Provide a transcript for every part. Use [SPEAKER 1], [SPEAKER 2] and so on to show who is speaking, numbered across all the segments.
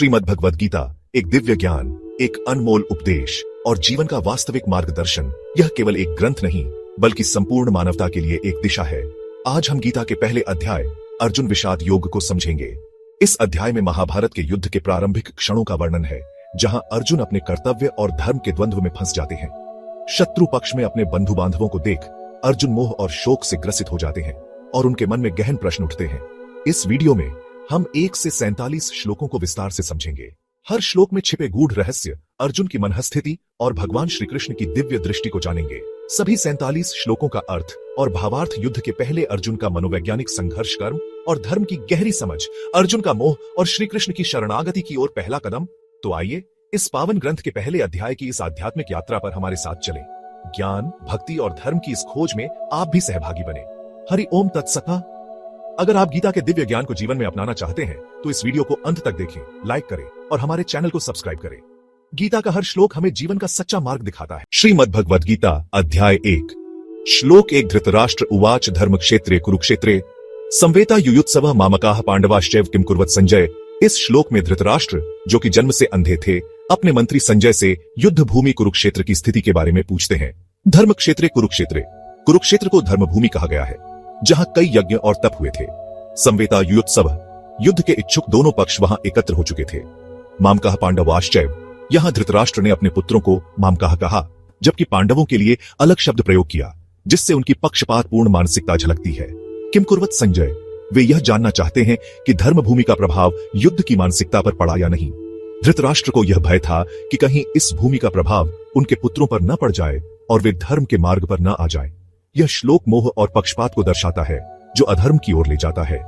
[SPEAKER 1] श्रीमद् भगवद गीता एक दिव्य ज्ञान, एक अनमोल उपदेश और जीवन का वास्तविक मार्गदर्शन। यह केवल एक ग्रंथ नहीं बल्कि संपूर्ण मानवता के लिए एक दिशा है। आज हम गीता के पहले अध्याय अर्जुन विषाद योग को समझेंगे। इस अध्याय में महाभारत के युद्ध के प्रारंभिक क्षणों का वर्णन है, जहां अर्जुन अपने कर्तव्य और धर्म के द्वंद्व में फंस जाते हैं। शत्रु पक्ष में अपने बंधु बांधवों को देख अर्जुन मोह और शोक से ग्रसित हो जाते हैं और उनके मन में गहन प्रश्न उठते हैं। इस वीडियो में हम 1 से 47 श्लोकों को विस्तार से समझेंगे। हर श्लोक में छिपे गूढ़ रहस्य, अर्जुन की मनःस्थिति और भगवान श्री कृष्ण की दिव्य दृष्टि को जानेंगे। सभी 47 श्लोकों का अर्थ और भावार्थ, युद्ध के पहले अर्जुन का मनोवैज्ञानिक संघर्ष, कर्म और धर्म की गहरी समझ, अर्जुन का मोह और श्री कृष्ण की शरणागति की ओर पहला कदम। तो आइए इस पावन ग्रंथ के पहले अध्याय की इस आध्यात्मिक यात्रा पर हमारे साथ चलें। ज्ञान, भक्ति और धर्म की इस खोज में आप भी सहभागी बने। हरि ओम तत्सत। अगर आप गीता के दिव्य ज्ञान को जीवन में अपनाना चाहते हैं तो इस वीडियो को अंत तक देखें, लाइक करें और हमारे चैनल को सब्सक्राइब करें। गीता का हर श्लोक हमें जीवन का सच्चा मार्ग दिखाता है। श्रीमद् भगवद गीता अध्याय 1 श्लोक 1 धृतराष्ट्र उवाच धर्म क्षेत्रे कुरुक्षेत्रे संवेता युयुत्सवः मामकाः पांडवाश्चैव किम कुर्वत संजय। इस श्लोक में धृतराष्ट्र, जो कि जन्म से अंधे थे, अपने मंत्री संजय से युद्ध भूमि कुरुक्षेत्र की स्थिति के बारे में पूछते हैं। धर्म क्षेत्रे कुरुक्षेत्रे, कुरुक्षेत्र को धर्म भूमि कहा गया है, जहां कई यज्ञ और तप हुए थे। संवेता युयुत्सव, युद्ध के इच्छुक दोनों पक्ष वहां एकत्र हो चुके थे। मामकाः पांडवाश्चैव, यहां धृतराष्ट्र ने अपने पुत्रों को मामकाः कहा, जबकि पांडवों के लिए अलग शब्द प्रयोग किया, जिससे उनकी पक्षपातपूर्ण मानसिकता झलकती है। किम कुर्वत संजय, वे यह जानना चाहते हैं कि धर्म भूमि का प्रभाव युद्ध की मानसिकता पर पड़ा या नहीं। धृतराष्ट्र को यह भय था कि कहीं इस भूमि का प्रभाव उनके पुत्रों पर न पड़ जाए और वे धर्म के मार्ग पर न आ जाए। यह श्लोक मोह और पक्षपात को दर्शाता है, जो अधर्म की ओर ले जाता है।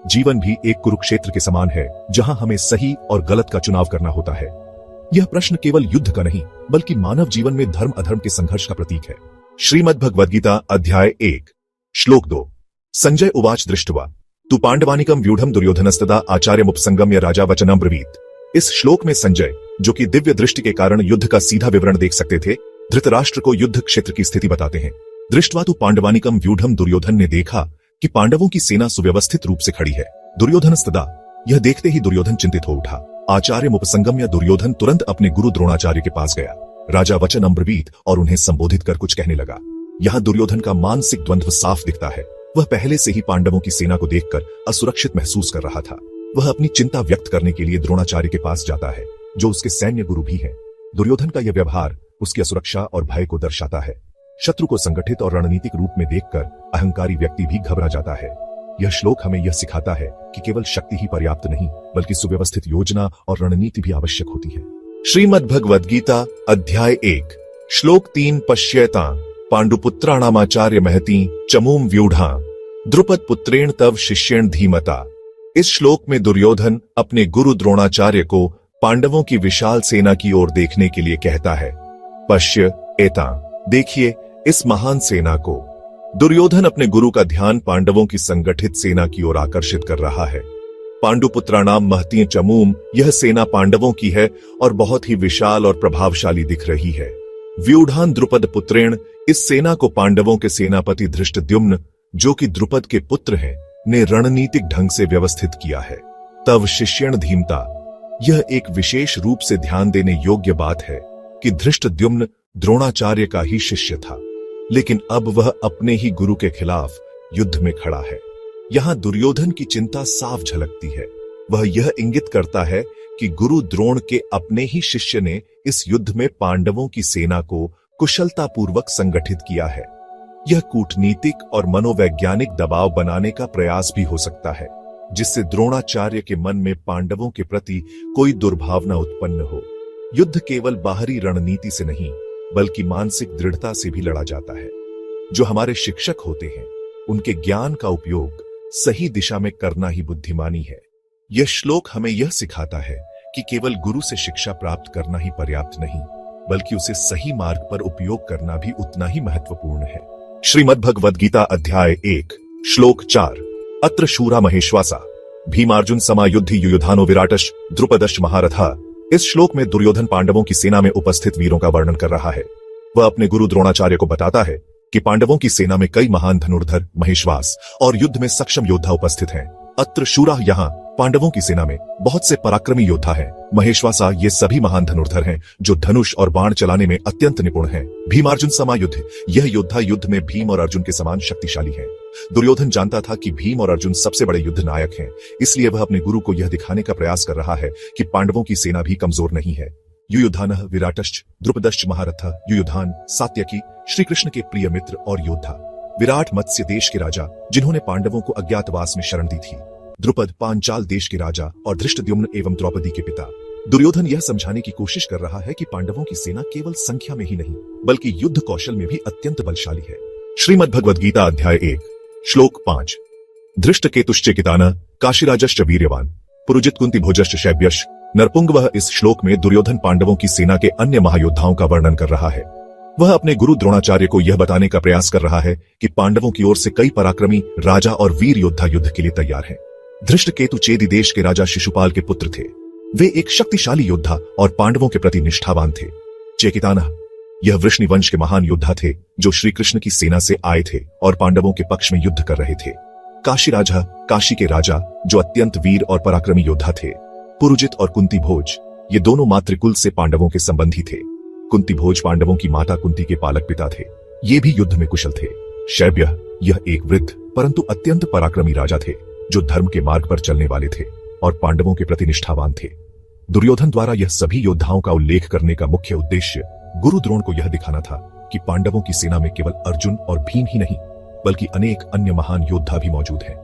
[SPEAKER 1] जीवन भी एक कुरुक्षेत्र के समान है, जहां हमें सही और गलत का चुनाव करना होता है। यह प्रश्न केवल युद्ध का नहीं बल्कि मानव जीवन में धर्म अधर्म के संघर्ष का प्रतीक है। श्रीमद् भगवद गीता अध्याय 1 श्लोक 2 संजय उवाच दृष्ट्वा तु पांडवानिकम व्यूढ़म दुर्योधनस्तदा आचार्यमुपसंगम्य राजा वचनम ब्रवीत। इस श्लोक में संजय, जो कि दिव्य दृष्टि के कारण युद्ध का सीधा विवरण देख सकते थे, धृतराष्ट्र को युद्ध क्षेत्र की स्थिति बताते हैं। दृष्ट्वा तु पांडवानिकम व्यूढ़म, दुर्योधन ने देखा कि पांडवों की सेना सुव्यवस्थित रूप से खड़ी है। दुर्योधनस्तदा, यह देखते ही दुर्योधन चिंतित हो उठा। आचार्यमुपसंगम्य, दुर्योधन तुरंत अपने गुरु द्रोणाचार्य के पास गया। राजा वचनम ब्रवीत, और उन्हें संबोधित कर कुछ कहने लगा। यहाँ दुर्योधन का मानसिक द्वंद्व साफ दिखता है। वह पहले से ही पांडवों की सेना को देखकर असुरक्षित महसूस कर रहा था। वह अपनी चिंता व्यक्त करने के लिए द्रोणाचार्य के पास जाता है, जो उसके सैन्य गुरु भी हैं। दुर्योधन का यह व्यवहार उसकी असुरक्षा और भय को दर्शाता है। शत्रु को संगठित और रणनीतिक रूप में देखकर अहंकारी व्यक्ति भी घबरा जाता है। यह श्लोक हमें यह सिखाता है कि केवल शक्ति ही पर्याप्त नहीं, बल्कि सुव्यवस्थित योजना और रणनीति भी आवश्यक होती है। श्रीमद् भगवद गीता अध्याय 1 श्लोक 3 पश्येता पांडुपुत्राणामाचार्य महती चमूम व्यूढ़ा द्रुपद पुत्रेण तव शिष्येण धीमता। इस श्लोक में दुर्योधन अपने गुरु द्रोणाचार्य को पांडवों की विशाल सेना की ओर देखने के लिए कहता है। पश्य एता, देखिए इस महान सेना को। दुर्योधन अपने गुरु का ध्यान पांडवों की संगठित सेना की ओर आकर्षित कर रहा है। पांडुपुत्राणाम महती चमूम, यह सेना पांडवों की है और बहुत ही विशाल और प्रभावशाली दिख रही है। व्यूढ़ान द्रुपद पुत्रेण, इस सेना को पांडवों के सेनापति धृष्टद्युम्न, जो कि द्रुपद के पुत्र हैं, ने रणनीतिक ढंग से व्यवस्थित किया है। तव शिष्येण धीमता, यह एक विशेष रूप से ध्यान देने योग्य बात है कि धृष्टद्युम्न द्रोणाचार्य का ही शिष्य था, लेकिन अब वह अपने ही गुरु के खिलाफ युद्ध में खड़ा है। यहां दुर्योधन की चिंता साफ झलकती है। वह यह इंगित करता है कि गुरु द्रोण के अपने ही शिष्य ने इस युद्ध में पांडवों की सेना को कुशलतापूर्वक संगठित किया है। यह कूटनीतिक और मनोवैज्ञानिक दबाव बनाने का प्रयास भी हो सकता है, जिससे द्रोणाचार्य के मन में पांडवों के प्रति कोई दुर्भावना उत्पन्न हो। युद्ध केवल बाहरी रणनीति से नहीं बल्कि मानसिक दृढ़ता से भी लड़ा जाता है। जो हमारे शिक्षक होते हैं, उनके ज्ञान का उपयोग सही दिशा में करना ही बुद्धिमानी है। यह श्लोक हमें यह सिखाता है कि केवल गुरु से शिक्षा प्राप्त करना ही पर्याप्त नहीं, बल्कि उसे सही मार्ग पर उपयोग करना भी उतना ही महत्वपूर्ण है। श्रीमद् भगवद गीता अध्याय 1 श्लोक 4 अत्र शूरा महेश्वासा भीमार्जुन समायुद्धि युयुधानो विराटश द्रुपदश महारथा। इस श्लोक में दुर्योधन पांडवों की सेना में उपस्थित वीरों का वर्णन कर रहा है। वह अपने गुरु द्रोणाचार्य को बताता है कि पांडवों की सेना में कई महान धनुर्धर, महेश्वास और युद्ध में सक्षम योद्धा उपस्थित हैं। अत्र शूरा, यहाँ पांडवों की सेना में बहुत से पराक्रमी योद्धा हैं। महेश्वासा ये सभी महान धनुर्धर हैं जो धनुष और बाण चलाने में अत्यंत निपुण हैं। भीमार्जुन समायुद्ध, यह योद्धा युद्ध में भीम और अर्जुन के समान शक्तिशाली हैं। दुर्योधन जानता था कि भीम और अर्जुन सबसे बड़े युद्ध नायक हैं, इसलिए वह अपने गुरु को यह दिखाने का प्रयास कर रहा है कि पांडवों की सेना भी कमजोर नहीं है। युयुधानः विराटश्च द्रुपदश्च महारथः। युयुधान सात्यकी श्री कृष्ण के प्रिय मित्र और योद्धा। विराट मत्स्य देश के राजा जिन्होंने पांडवों को अज्ञातवास में शरण दी थी। द्रुपद पांचाल देश के राजा और धृष्टद्युम्न एवं द्रौपदी के पिता। दुर्योधन यह समझाने की कोशिश कर रहा है कि पांडवों की सेना केवल संख्या में ही नहीं बल्कि युद्ध कौशल में भी अत्यंत बलशाली है। श्रीमद् भगवद गीता अध्याय 1 श्लोक 5। धृष्टकेतुश्चेकितानः काशीराजश्च वीर्यवान पुरुजित कुंती भोजश्च शैब्यश्च नरपुंगवः। इस श्लोक में दुर्योधन पांडवों की सेना के अन्य महायोद्धाओं का वर्णन कर रहा है। वह अपने गुरु द्रोणाचार्य को यह बताने का प्रयास कर रहा है कि पांडवों की ओर से कई पराक्रमी राजा और वीर योद्धा युद्ध के लिए तैयार हैं। धृष्टकेतु चेदी देश के राजा शिशुपाल के पुत्र थे। वे एक शक्तिशाली योद्धा और पांडवों के प्रति निष्ठावान थे। चेकिताना, यह वृष्णि वंश के महान योद्धा थे जो श्री कृष्ण की सेना से आए थे और पांडवों के पक्ष में युद्ध कर रहे थे। काशी राजा, काशी के राजा जो अत्यंत वीर और पराक्रमी योद्धा थे। पुरुजित और कुंती भोज, ये दोनों मातृकुल से पांडवों के संबंधी थे। कुंती भोज पांडवों की माता कुंती के पालक पिता थे। ये भी युद्ध में कुशल थे। शैब्य, यह एक वृद्ध परंतु अत्यंत पराक्रमी राजा थे जो धर्म के मार्ग पर चलने वाले थे और पांडवों के प्रति निष्ठावान थे। दुर्योधन द्वारा यह सभी योद्धाओं का उल्लेख करने का मुख्य उद्देश्य गुरु द्रोण को यह दिखाना था कि पांडवों की सेना में केवल अर्जुन और भीम ही नहीं बल्कि अनेक अन्य महान योद्धा भी मौजूद हैं।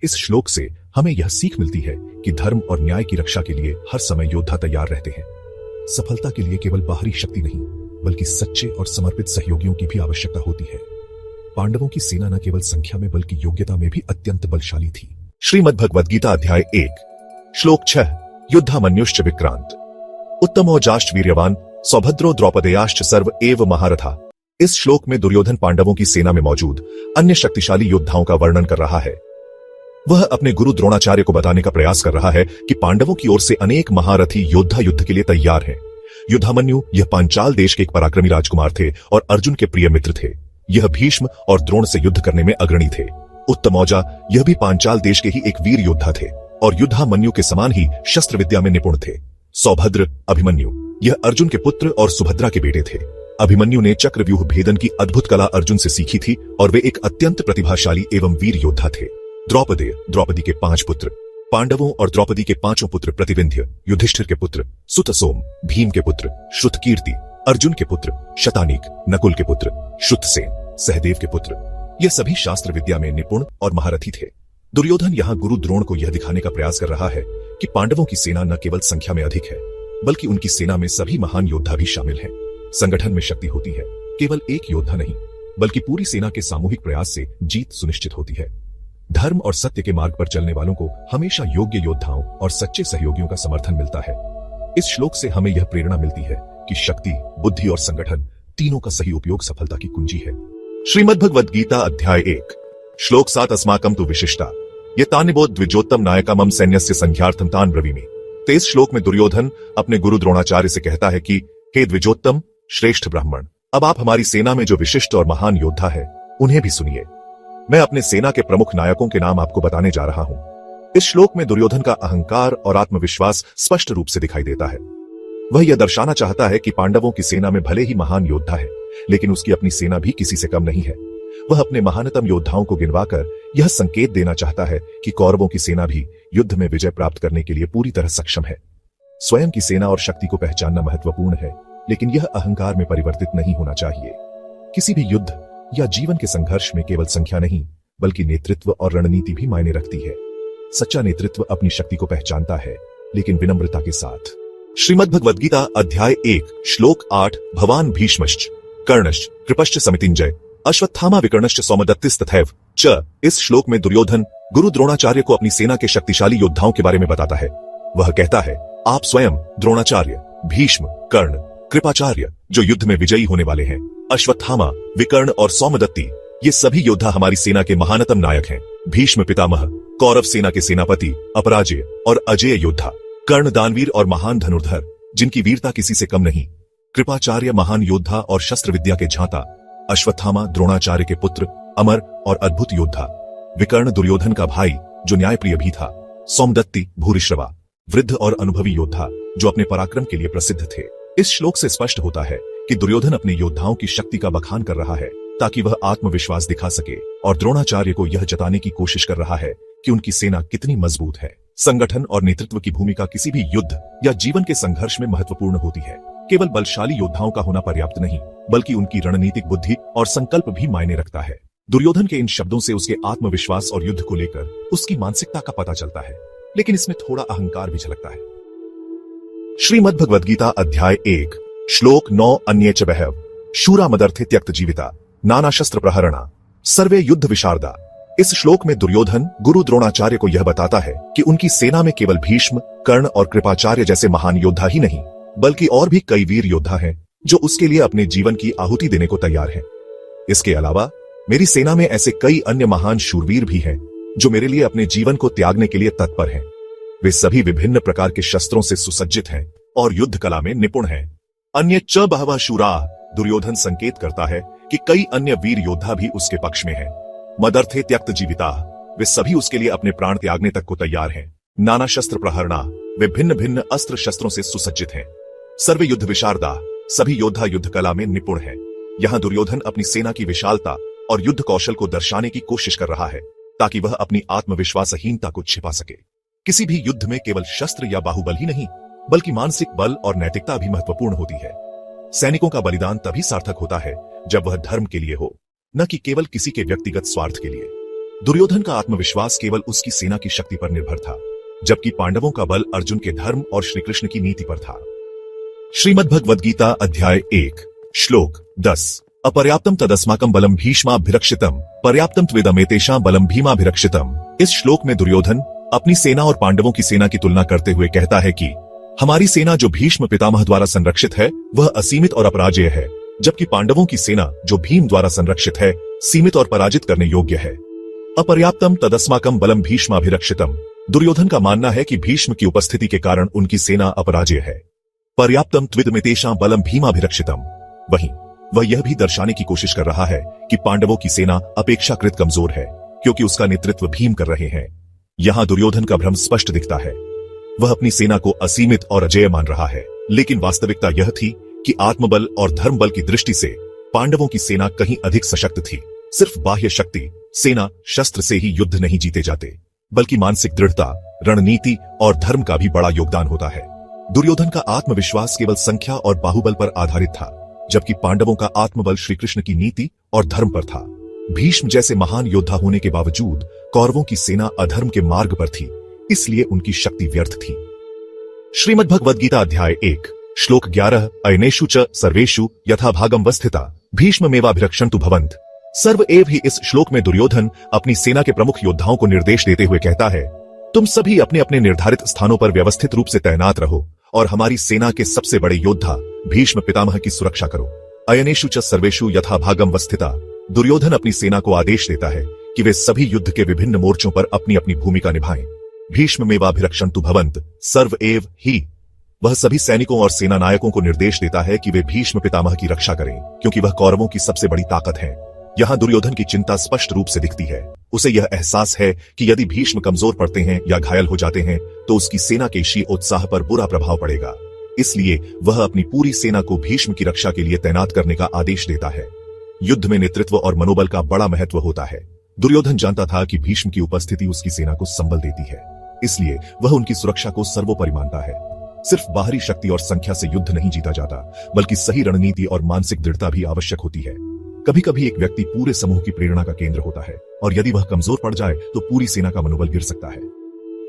[SPEAKER 1] इस श्लोक से हमें यह सीख मिलती है कि धर्म और न्याय की रक्षा के लिए हर समय योद्धा तैयार रहते हैं। सफलता के लिए केवल बाहरी शक्ति नहीं बल्कि सच्चे और समर्पित सहयोगियों की भी आवश्यकता होती है। पांडवों की सेना न केवल संख्या में बल्कि योग्यता में भी अत्यंत बलशाली थी। श्रीमद् भगवद गीता अध्याय 1 श्लोक 6। युद्धामन्युश्च विक्रांत उत्तमोजाश्च वीर्यवान सौभद्रो द्रौपदेयाश्च सर्व एव महारथा। इस श्लोक में दुर्योधन पांडवों की सेना में मौजूद अन्य शक्तिशाली योद्धाओं का वर्णन कर रहा है। वह अपने गुरु द्रोणाचार्य को बताने का प्रयास कर रहा है कि पांडवों की ओर से अनेक महारथी योद्धा युद्ध के लिए तैयार हैं। युद्धामन्यु यह पांचाल देश के एक पराक्रमी राजकुमार थे और अर्जुन के प्रिय मित्र थे। यह भीष्म और द्रोण से युद्ध करने में अग्रणी थे। उत्तमौजा, यह भी पांचाल देश के ही एक वीर योद्धा थे और युद्धामन्यु के समान ही शस्त्र विद्या में निपुण थे। सौभद्र, अभिमन्यु, यह अर्जुन के पुत्र और सुभद्रा के बेटे थे। अभिमन्यु ने चक्रव्यूह भेदन की अद्भुत कला अर्जुन से सीखी थी और वे एक अत्यंत प्रतिभाशाली एवं वीर योद्धा थे। द्रौपदेय, द्रौपदी के 5 पुत्र। पांडवों और द्रौपदी के 5 पुत्र प्रतिविंध्य, युधिष्ठिर के पुत्र सुतसोम, भीम के पुत्र श्रुतकीर्ति, अर्जुन के पुत्र शतानीक, नकुल के पुत्र श्रुतसेन, सहदेव के पुत्र, ये सभी शास्त्र विद्या में निपुण और महारथी थे। दुर्योधन यहाँ गुरु द्रोण को यह दिखाने का प्रयास कर रहा है कि पांडवों की सेना न केवल संख्या में अधिक है बल्कि उनकी सेना में सभी महान योद्धा भी शामिल हैं। संगठन में शक्ति होती है, केवल एक योद्धा नहीं बल्कि पूरी सेना के सामूहिक प्रयास से जीत सुनिश्चित होती है। धर्म और सत्य के मार्ग पर चलने वालों को हमेशा योग्य योद्धाओं और सच्चे सहयोगियों का समर्थन मिलता है। इस श्लोक से हमें यह प्रेरणा मिलती है कि शक्ति, बुद्धि और संगठन तीनों का सही उपयोग सफलता की कुंजी है। श्रीमद् भगवद गीता अध्याय 1 श्लोक 7। अस्माकं तु विशिष्टा ये तानिबोध द्विजोत्तम नायका मम सैन्यस्य संख्यार्थम तान ब्रवीमि। इस श्लोक में दुर्योधन अपने गुरु द्रोणाचार्य से कहता है कि हे द्विजोत्तम, श्रेष्ठ ब्राह्मण, अब आप हमारी सेना में जो विशिष्ट और महान योद्धा है उन्हें भी सुनिए। मैं अपने सेना के प्रमुख नायकों के नाम आपको बताने जा रहा हूं। इस श्लोक में दुर्योधन का अहंकार और आत्मविश्वास स्पष्ट रूप से दिखाई देता है। वह यह दर्शाना चाहता है कि पांडवों की सेना में भले ही महान योद्धा है लेकिन उसकी अपनी सेना भी किसी से कम नहीं है। वह अपने महानतम योद्धाओं को गिनवाकर यह संकेत देना चाहता है कि कौरवों की सेना भी युद्ध में विजय प्राप्त करने के लिए पूरी तरह सक्षम है। स्वयं की सेना और शक्ति को पहचानना महत्वपूर्ण है लेकिन यह अहंकार में परिवर्तित नहीं होना चाहिए। किसी भी युद्ध या जीवन के संघर्ष में केवल संख्या नहीं बल्कि नेतृत्व और रणनीति भी मायने रखती है। सच्चा नेतृत्व अपनी शक्ति को पहचानता है लेकिन विनम्रता के साथ। श्रीमद् भगवद गीता अध्याय 1 श्लोक 8। भवान भीष्मश्च कर्णश्च कृपश्च समितिंजय अश्वत्थामा विकर्णश्च सौमदत्तिस्तथैव च। इस श्लोक में दुर्योधन गुरु द्रोणाचार्य को अपनी सेना के शक्तिशाली योद्धाओं के बारे में बताता है। वह कहता है, आप स्वयं द्रोणाचार्य, भीष्म, कर्ण, कृपाचार्य जो युद्ध में विजयी होने वाले हैं, अश्वत्थामा, विकर्ण और सौमदत्ती, ये सभी योद्धा हमारी सेना के महानतम नायक हैं। भीष्म पितामह, कौरव सेना के सेनापति, अपराजेय और अजेय योद्धा। कर्ण दानवीर और महान धनुर्धर जिनकी वीरता किसी से कम नहीं। कृपाचार्य महान योद्धा और शस्त्र विद्या के झांता। अश्वत्थामा द्रोणाचार्य के पुत्र, अमर और अद्भुत योद्धा। विकर्ण दुर्योधन का भाई जो न्यायप्रिय भी था। सौमदत्ती, भूरिश्रवा, वृद्ध और अनुभवी योद्धा जो अपने पराक्रम के लिए प्रसिद्ध थे। इस श्लोक से स्पष्ट होता है कि दुर्योधन अपने योद्धाओं की शक्ति का बखान कर रहा है ताकि वह आत्मविश्वास दिखा सके और द्रोणाचार्य को यह जताने की कोशिश कर रहा है कि उनकी सेना कितनी मजबूत है। संगठन और नेतृत्व की भूमिका किसी भी युद्ध या जीवन के संघर्ष में महत्वपूर्ण होती है। केवल बलशाली योद्धाओं का होना पर्याप्त नहीं, बल्कि उनकी रणनीतिक बुद्धि और संकल्प भी मायने रखता है। दुर्योधन के इन शब्दों से उसके आत्मविश्वास और युद्ध को लेकर उसकी मानसिकता का पता चलता है, लेकिन इसमें थोड़ा अहंकार भी झलकता है। श्रीमद् भगवद गीता अध्याय 1 श्लोक 9 अन्ये च बहव शूरा मदर्थे त्यक्त जीविता नाना शस्त्र प्रहरणा सर्वे युद्ध विशारदा। इस श्लोक में दुर्योधन गुरु द्रोणाचार्य को यह बताता है कि उनकी सेना में केवल भीष्म, कर्ण और कृपाचार्य जैसे महान योद्धा ही नहीं, बल्कि और भी कई वीर योद्धा हैं जो उसके लिए अपने जीवन की आहुति देने को तैयार हैं। इसके अलावा मेरी सेना में ऐसे कई अन्य महान शूरवीर भी हैं जो मेरे लिए अपने जीवन को त्यागने के लिए तत्पर हैं। वे सभी विभिन्न प्रकार के शस्त्रों से सुसज्जित हैं और युद्ध कला में निपुण हैं। अन्य च बहवा शूरा, दुर्योधन संकेत करता है कि कई अन्य वीर योद्धा भी उसके पक्ष में हैं। मदर्थे त्यक्त जीविता, वे सभी उसके लिए अपने प्राण त्यागने तक को तैयार हैं। नाना शस्त्र प्रहरणा, वे भिन्न भिन्न अस्त्र शस्त्रों से सुसज्जित हैं। सर्वे युद्ध विशारदा, सभी योद्धा युद्ध कला में निपुण हैं। यहाँ दुर्योधन अपनी सेना की विशालता और युद्ध कौशल को दर्शाने की कोशिश कर रहा है ताकि वह अपनी आत्मविश्वासहीनता को छिपा सके। किसी भी युद्ध में केवल शस्त्र या बाहुबल ही नहीं, बल्कि मानसिक बल और नैतिकता भी महत्वपूर्ण होती है। सैनिकों का बलिदान तभी सार्थक होता है जब वह धर्म के लिए हो, न कि केवल किसी के व्यक्तिगत स्वार्थ के लिए। दुर्योधन का आत्मविश्वास केवल उसकी सेना की शक्ति पर निर्भर था, जबकि पांडवों का बल अर्जुन के धर्म और श्री कृष्ण की नीति पर था। श्रीमद् भगवद गीता अध्याय 1 श्लोक 10 अपर्याप्तम तदस्माकं बलम भीष्माभिरक्षितम पर्याप्तम त्वेदमेतेषां बलम भीमाभिरक्षितम। इस श्लोक में दुर्योधन अपनी सेना और पांडवों की सेना की तुलना करते हुए कहता है कि हमारी सेना जो भीष्म पितामह द्वारा संरक्षित है वह असीमित और अपराजेय है, जबकि पांडवों की सेना जो भीम द्वारा संरक्षित है सीमित और पराजित करने योग्य है। अपर्याप्तम तदस्माकं बलम भीष्माभिरक्षितम, दुर्योधन का मानना है कि भीष्म की उपस्थिति के कारण उनकी सेना अपराजेय है। पर्याप्तम त्विदमेतेषां बलम भीमाभिरक्षितम, वहीं वह यह भी दर्शाने की कोशिश कर रहा है कि पांडवों की सेना अपेक्षाकृत कमजोर है क्योंकि उसका नेतृत्व भीम कर रहे हैं। यहाँ दुर्योधन का भ्रम स्पष्ट दिखता है। वह अपनी सेना को असीमित और अजेय मान रहा है, लेकिन वास्तविकता यह थी कि आत्मबल और धर्म बल की दृष्टि से पांडवों की सेना कहीं अधिक सशक्त थी। सिर्फ बाह्य शक्ति, सेना, शस्त्र से ही युद्ध नहीं जीते जाते, बल्कि मानसिक दृढ़ता, रणनीति और धर्म का भी बड़ा योगदान होता है। दुर्योधन का आत्मविश्वास केवल संख्या और बाहुबल पर आधारित था, जबकि पांडवों का आत्मबल श्री कृष्ण की नीति और धर्म पर था। भीष्म जैसे महान योद्धा होने के बावजूद कौरवों की सेना अधर्म के मार्ग पर थी, इसलिए उनकी शक्ति व्यर्थ थी। श्रीमद् भगवद गीता अध्याय 1 श्लोक 11 अयनेषु च सर्वेषु यथा भागम वस्थिता भीष्ममेवाभिरक्षन्तु भवन्त। सर्व एव ही, इस श्लोक में दुर्योधन अपनी सेना के प्रमुख योद्धाओं को निर्देश देते हुए कहता है, तुम सभी अपने अपने निर्धारित स्थानों पर व्यवस्थित रूप से तैनात रहो और हमारी सेना के सबसे बड़े योद्धा भीष्म पितामह की सुरक्षा करो। अयनेषु च सर्वेषु यथा भागम वस्थिता, दुर्योधन अपनी सेना को आदेश देता है कि वे सभी युद्ध के विभिन्न मोर्चों पर अपनी अपनी भूमिका निभाएं। भीष्ममेवाभिरक्षन्तु भवन्त, सर्व एव ही, वह सभी सैनिकों और सेना नायकों को निर्देश देता है कि वे भीष्म पितामह की रक्षा करें, क्योंकि वह कौरवों की सबसे बड़ी ताकत है। यहाँ दुर्योधन की चिंता स्पष्ट रूप से दिखती है। उसे यह एहसास है कि यदि भीष्म कमजोर पड़ते हैं या घायल हो जाते हैं तो उसकी सेना के शील उत्साह पर बुरा प्रभाव पड़ेगा। इसलिए वह अपनी पूरी सेना को भीष्म की रक्षा के लिए तैनात करने का आदेश देता है। युद्ध में नेतृत्व और मनोबल का बड़ा महत्व होता है। दुर्योधन जानता था कि भीष्म की उपस्थिति उसकी सेना को संबल देती है, इसलिए वह उनकी सुरक्षा को सर्वोपरि मानता है। सिर्फ बाहरी शक्ति और संख्या से युद्ध नहीं जीता जाता, बल्कि सही रणनीति और मानसिक दृढ़ता भी आवश्यक होती है। कभी कभी एक व्यक्ति पूरे समूह की प्रेरणा का केंद्र होता है, और यदि वह कमजोर पड़ जाए तो पूरी सेना का मनोबल गिर सकता है।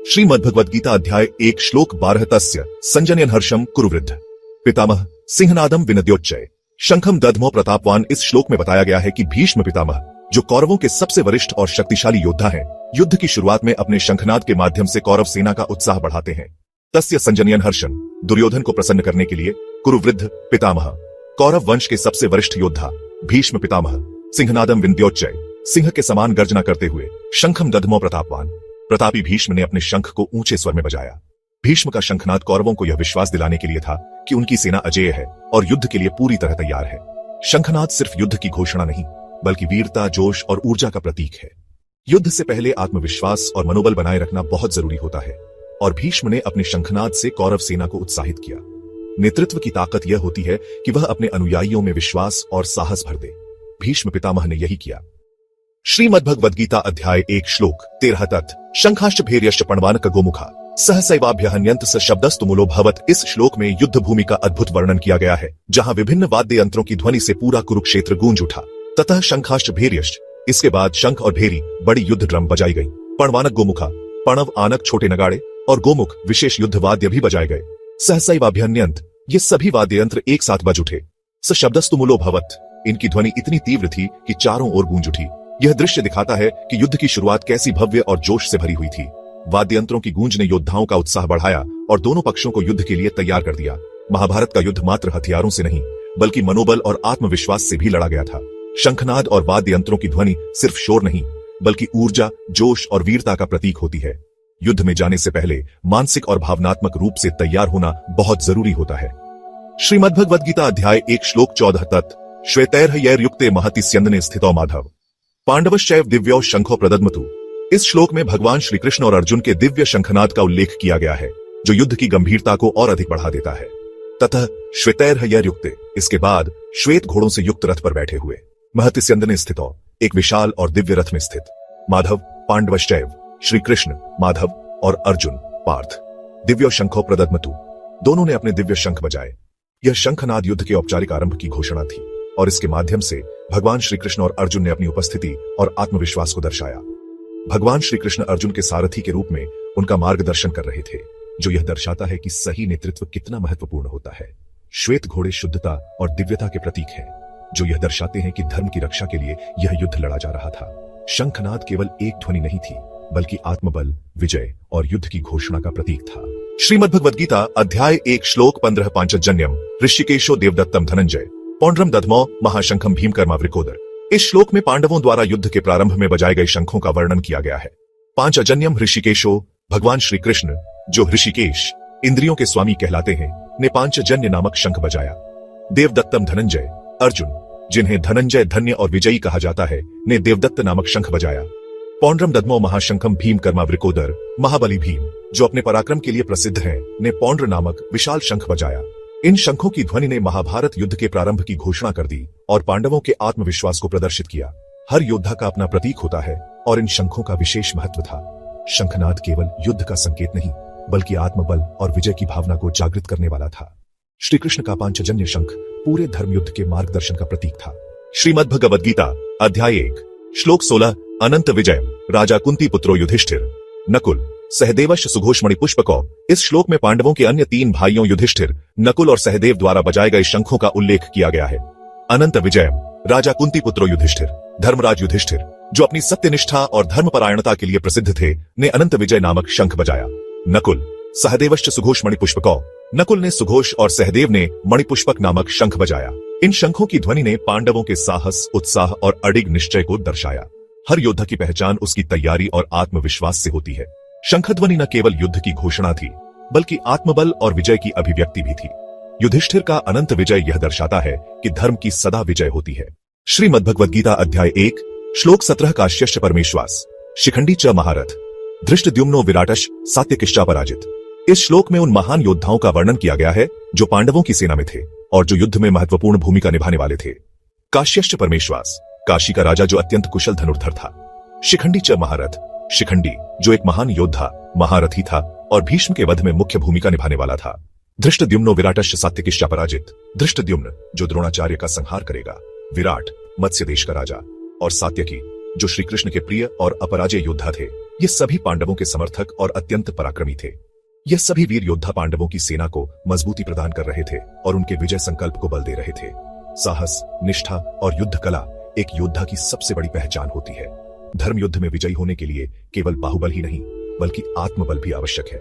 [SPEAKER 1] श्रीमद् भगवद गीता अध्याय 1 श्लोक 12 तस्य संजनयन् हर्षम कुरुवृद्ध पितामह सिंहनादम विनद्योच्चय शंखम दध्मो प्रतापवान। इस श्लोक में बताया गया है कि भीष्म पितामह, जो कौरवों के सबसे वरिष्ठ और शक्तिशाली योद्धा हैं, युद्ध की शुरुआत में अपने शंखनाद के माध्यम से कौरव सेना का उत्साह बढ़ाते हैं। तस्य संजनयन् हर्षम, दुर्योधन को प्रसन्न करने के लिए कुरुवृद्ध पितामह, कौरव वंश के सबसे वरिष्ठ योद्धा भीष्म पितामह, सिंहनादम विनद्योच्चय, सिंह के समान गर्जना करते हुए, शंखम दध्मो प्रतापवान, प्रतापी भीष्म ने अपने शंख को ऊंचे स्वर में बजाया। भीष्म का शंखनाद कौरवों को यह विश्वास दिलाने के लिए था कि उनकी सेना अजेय है और युद्ध के लिए पूरी तरह तैयार है। शंखनाद सिर्फ युद्ध की घोषणा नहीं, बल्कि वीरता, जोश और ऊर्जा का प्रतीक है। युद्ध से पहले आत्मविश्वास और मनोबल बनाए रखना बहुत जरूरी होता है, और भीष्म ने अपने शंखनाद से कौरव सेना को उत्साहित किया। नेतृत्व की ताकत यह होती है कि वह अपने अनुयायियों में विश्वास और साहस भर दे। भीष्म पितामह ने यही किया। श्रीमद् भगवद गीता अध्याय 1 श्लोक 13 तत् शंखाश्च भैर्यश्च पणवानक गोमुखा सहसैवाभ्यहन्यन्त स शब्दस्तु मूलो भवत्। इस श्लोक में युद्ध भूमि का अद्भुत वर्णन किया गया है, जहां विभिन्न वाद्य यंत्रों की ध्वनि से पूरा कुरुक्षेत्र गूंज उठा। ततः शंखाश्च भैर्यश्च, इसके बाद शंख और भेरी बड़ी युद्ध ड्रम बजाई गई। पणवानक गोमुखा, पणव आनक छोटे नगाड़े और गोमुख विशेष युद्ध वाद्य भी बजाए गए। सहसैवाभ्यहन्यन्त, ये सभी वाद्य यंत्र एक साथ बज उठे। स शब्दस्तु मूलो भवत्, इनकी ध्वनि इतनी तीव्र थी कि चारों ओर गूंज उठी। यह दृश्य दिखाता है कि युद्ध की शुरुआत कैसी भव्य और जोश से भरी हुई थी। वाद्य यंत्रों की गूंज ने योद्धाओं का उत्साह बढ़ाया और दोनों पक्षों को युद्ध के लिए तैयार कर दिया। महाभारत का युद्ध मात्र हथियारों से नहीं, बल्कि मनोबल और आत्मविश्वास से भी लड़ा गया था। शंखनाद और वाद्य यंत्रों की ध्वनि सिर्फ शोर नहीं, बल्कि ऊर्जा, जोश और वीरता का प्रतीक होती है। युद्ध में जाने से पहले मानसिक और भावनात्मक रूप से तैयार होना बहुत जरूरी होता है। श्रीमद्भगवद गीता अध्याय 1 श्लोक 14 तत् श्वेतैर्हयैर्युक्ते महति स्यन्दने स्थितो माधव पांडवश्चैव दिव्यो शंखो प्रदद्मतु। इस श्लोक में भगवान श्री कृष्ण और अर्जुन के दिव्य शंखनाद का उल्लेख किया गया है, जो युद्ध की गंभीरता को और अधिक बढ़ा देता है। ततः श्वेतैर्हयैर्युक्ते, इसके बाद श्वेत घोड़ों से युक्त रथ पर बैठे हुए, महति स्यन्दने स्थितो, एक विशाल और दिव्य रथ में स्थित, माधव पांडवश्चैव, श्री कृष्ण, माधव और अर्जुन पार्थ, दिव्यो शंखो प्रदद्मतु, दोनों ने अपने दिव्य शंख बजाए। यह शंखनाद युद्ध के औपचारिक आरंभ की घोषणा थी, और इसके माध्यम से भगवान श्री कृष्ण और अर्जुन ने अपनी उपस्थिति और आत्मविश्वास को दर्शाया। भगवान श्री कृष्ण अर्जुन के सारथी के रूप में उनका मार्गदर्शन कर रहे थे, जो यह दर्शाता है कि सही नेतृत्व कितना महत्वपूर्ण होता है। श्वेत घोड़े शुद्धता और दिव्यता के प्रतीक हैं, जो यह दर्शाते हैं कि धर्म की रक्षा के लिए यह युद्ध लड़ा जा रहा था। शंखनाद केवल एक ध्वनि नहीं थी, बल्कि आत्मबल, विजय और युद्ध की घोषणा का प्रतीक था। श्रीमद्भगवद गीता अध्याय 1 श्लोक 15 पांचजन्यम ऋषिकेशो देवदत्तम धनंजय पौंड्रम दधमो महाशंखम भीमकर्मा वृकोदर। इस श्लोक में पांडवों द्वारा युद्ध के प्रारंभ में बजाए गए शंखों का वर्णन किया गया है। पांचजन्यम ऋषिकेशो, भगवान श्री कृष्ण, जो ऋषिकेश इंद्रियों के स्वामी कहलाते हैं, ने पांचजन्य नामक शंख बजाया। देवदत्तम धनंजय, अर्जुन, जिन्हें धनंजय धन्य और विजयी कहा जाता है, ने देवदत्त नामक शंख बजाया। पौंड्रम दधमो महाशंखम भीमकर्मा वृकोदर, महाबली भीम, जो अपने पराक्रम के लिए प्रसिद्ध हैं, ने पौंड्र नामक विशाल शंख बजाया। इन शंखों की ध्वनि ने महाभारत युद्ध के प्रारंभ की घोषणा कर दी और पांडवों के आत्मविश्वास को प्रदर्शित किया। हर योद्धा का अपना प्रतीक होता है और इन शंखों का विशेष महत्व था। शंखनाद केवल युद्ध का संकेत नहीं, बल्कि आत्मबल और विजय की भावना को जागृत करने वाला था। श्री कृष्ण का पांचजन्य शंख पूरे धर्म युद्ध के मार्गदर्शन का प्रतीक था। श्रीमद् भगवद गीता अध्याय 1 श्लोक 16 अनंत विजय राजा कुंती पुत्रो युधिष्ठिर नकुल सहदेवश सुघोषमणि पुष्पको। इस श्लोक में पांडवों के अन्य 3 भाइयों युधिष्ठिर, नकुल और सहदेव द्वारा बजाए गए शंखों का उल्लेख किया गया है। अनंत विजय राजा कुंती पुत्रो युधिष्ठिर, धर्मराज युधिष्ठिर, जो अपनी सत्यनिष्ठा और धर्मपरायणता के लिए प्रसिद्ध थे, ने अनंत विजय नामक शंख बजाया। नकुल सहदेवश्च सुघोष मणिपुष्पको, नकुल ने सुघोष और सहदेव ने मणिपुष्पक नामक शंख बजाया। इन शंखों की ध्वनि ने पांडवों के साहस, उत्साह और अडिग निश्चय को दर्शाया। हर योद्धा की पहचान उसकी तैयारी और आत्मविश्वास से होती है। शंखध्वनि न केवल युद्ध की घोषणा थी, बल्कि आत्मबल और विजय की अभिव्यक्ति भी थी। युधिष्ठिर का अनंत विजय यह दर्शाता है कि धर्म की सदा विजय होती है। श्रीमद्भगवद गीता अध्याय 1 श्लोक 17 काश्यश्च परमेश्वास शिखंडी च महारथ धृष्टद्युम्नो विराटश सात्यकिश्चा पराजित। इस श्लोक में उन महान योद्धाओं का वर्णन किया गया है जो पांडवों की सेना में थे और जो युद्ध में महत्वपूर्ण भूमिका निभाने वाले थे। काश्यश्च परमेश्वास, काशी का राजा जो अत्यंत कुशल धनुर्धर था। शिखंडी च महारथ, शिखंडी जो एक महान योद्धा, महारथी था और भीष्म के वध में मुख्य भूमिका निभाने वाला था। धृष्टद्युम्नो विराटश्च सात्यकिश्चा पराजित, धृष्टद्युम्न जो द्रोणाचार्य का संहार करेगा, विराट मत्स्य देश का राजा और सात्यकी जो श्री कृष्ण के प्रिय और अपराजय योद्धा थे, ये सभी पांडवों के समर्थक और अत्यंत पराक्रमी थे। ये सभी वीर योद्धा पांडवों की सेना को मजबूती प्रदान कर रहे थे और उनके विजय संकल्प को बल दे रहे थे। साहस, निष्ठा और युद्ध कला एक योद्धा की सबसे बड़ी पहचान होती है। धर्म युद्ध में विजयी होने के लिए केवल बाहुबल ही नहीं, बल्कि आत्मबल भी आवश्यक है।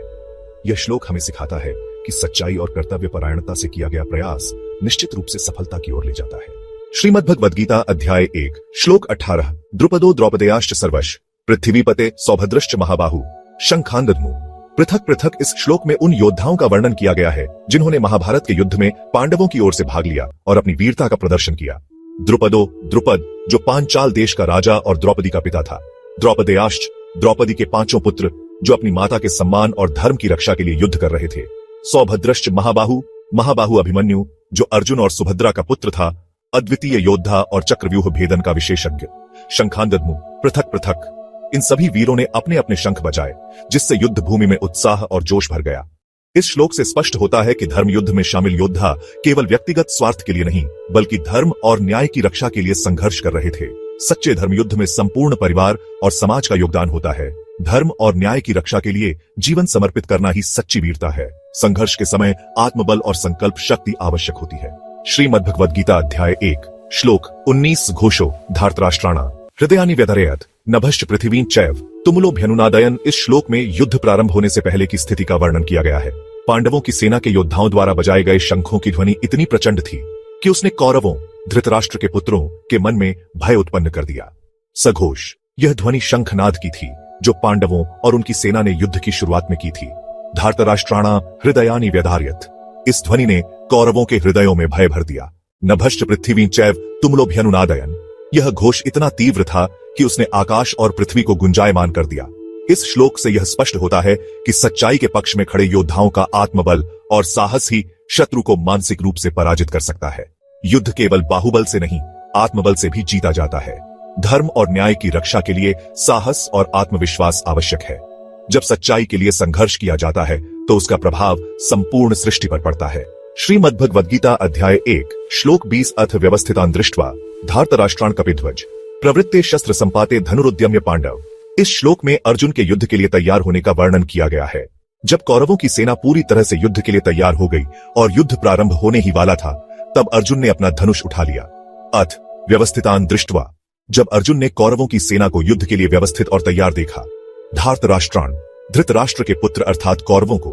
[SPEAKER 1] यह श्लोक हमें सिखाता है कि सच्चाई और कर्तव्य परायणता से किया गया प्रयास निश्चित रूप से सफलता की ओर ले जाता है। श्रीमद्भगवद गीता अध्याय 1 श्लोक 18 द्रुपदो द्रौपदेयाश्च सर्वश पृथ्वीपते सौभद्रश्च महाबाहु शंखांदध्मु। पृथक पृथक इस श्लोक में उन योद्धाओं का वर्णन किया गया है जिन्होंने महाभारत के युद्ध में पांडवों की ओर से भाग लिया और अपनी वीरता का प्रदर्शन किया। द्रुपद जो पांचाल देश का राजा और द्रौपदी का पिता था। द्रौपदेयाश्च, द्रौपदी के 5 पुत्र जो अपनी माता के सम्मान और धर्म की रक्षा के लिए युद्ध कर रहे थे। सौभद्रश्च महाबाहु, महाबाहु अभिमन्यु जो अर्जुन और सुभद्रा का पुत्र था, अद्वितीय योद्धा और चक्रव्यूह भेदन का विशेषज्ञ। शंखांदद्मु, पृथक पृथक। इन सभी वीरों ने अपने अपने शंख बजाए, जिससे युद्ध भूमि में उत्साह और जोश भर गया। इस श्लोक से स्पष्ट होता है कि धर्म युद्ध में शामिल योद्धा केवल व्यक्तिगत स्वार्थ के लिए नहीं, बल्कि धर्म और न्याय की रक्षा के लिए संघर्ष कर रहे थे। सच्चे धर्म युद्ध में संपूर्ण परिवार और समाज का योगदान होता है। धर्म और न्याय की रक्षा के लिए जीवन समर्पित करना ही सच्ची वीरता है। संघर्ष के समय आत्मबल और संकल्प शक्ति आवश्यक होती है। श्रीमद् भगवद गीता अध्याय 1 श्लोक 19 घोषो धार्तराष्ट्राणा हृदयानि व्यधरेयत नभश्च पृथिवीं चैव तुमुलोऽभ्यनुनादयन्। इस श्लोक में युद्ध प्रारंभ होने से पहले की स्थिति का वर्णन किया गया है। पांडवों की सेना के योद्धाओं द्वारा बजाए गए शंखों की ध्वनि इतनी प्रचंड थी कि उसने कौरवों, धृतराष्ट्र के पुत्रों के मन में भय उत्पन्न कर दिया। सघोष, यह ध्वनि शंखनाद की थी जो पांडवों और उनकी सेना ने युद्ध की शुरुआत में की थी। धार्तराष्ट्राणा हृदयानि व्यधार्यत, इस ध्वनि ने कौरवों के हृदयों में भय भर दिया। नभश्च पृथ्वीं चैव तुमुलोऽभ्यनुनादयन्, यह घोष इतना तीव्र था कि उसने आकाश और पृथ्वी को गुंजायमान कर दिया। इस श्लोक से यह स्पष्ट होता है कि सच्चाई के पक्ष में खड़े योद्धाओं का आत्मबल और साहस ही शत्रु को मानसिक रूप से पराजित कर सकता है। युद्ध केवल बाहुबल से नहीं, आत्मबल से भी जीता जाता है। धर्म और न्याय की रक्षा के लिए साहस और आत्मविश्वास आवश्यक है। जब सच्चाई के लिए संघर्ष किया जाता है तो उसका प्रभाव संपूर्ण सृष्टि पर पड़ता है। श्रीमद् भगवद गीता अध्याय 1 श्लोक 20 अथ व्यवस्थितान् दृष्ट्वा धार्तराष्ट्रान् कपिध्वज प्रवृत्ते शस्त्र संपाते धनुरुद्यम्य पांडव। इस श्लोक में अर्जुन के युद्ध के लिए तैयार होने का वर्णन किया गया है। जब कौरवों की सेना पूरी तरह से युद्ध के लिए तैयार हो गई और युद्ध प्रारंभ होने ही वाला था, तब अर्जुन ने अपना धनुष उठा लिया। अथ व्यवस्थितान् दृष्ट्वा, जब अर्जुन ने कौरवों की सेना को युद्ध के लिए व्यवस्थित और तैयार देखा, धार्तराष्ट्रान्, धृतराष्ट्र के पुत्र अर्थात कौरवों को,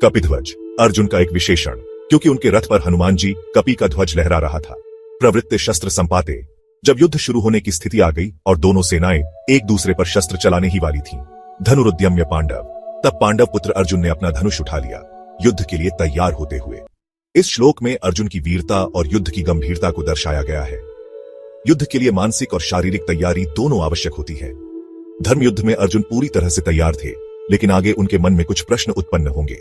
[SPEAKER 1] कपिध्वज, अर्जुन का एक विशेषण, क्योंकि उनके रथ पर हनुमान जी कपि का ध्वज लहरा रहा था। प्रवृत्ते शस्त्र संपाते, जब युद्ध शुरू होने की स्थिति आ गई और दोनों सेनाएं एक दूसरे पर शस्त्र चलाने ही वाली थीं, धनुरुद्यम्य पांडव, तब पांडव पुत्र अर्जुन ने अपना धनुष उठा लिया, युद्ध के लिए तैयार होते हुए। इस श्लोक में अर्जुन की वीरता और युद्ध की गंभीरता को दर्शाया गया है। युद्ध के लिए मानसिक और शारीरिक तैयारी दोनों आवश्यक होती है। धर्म युद्ध में अर्जुन पूरी तरह से तैयार थे, लेकिन आगे उनके मन में कुछ प्रश्न उत्पन्न होंगे।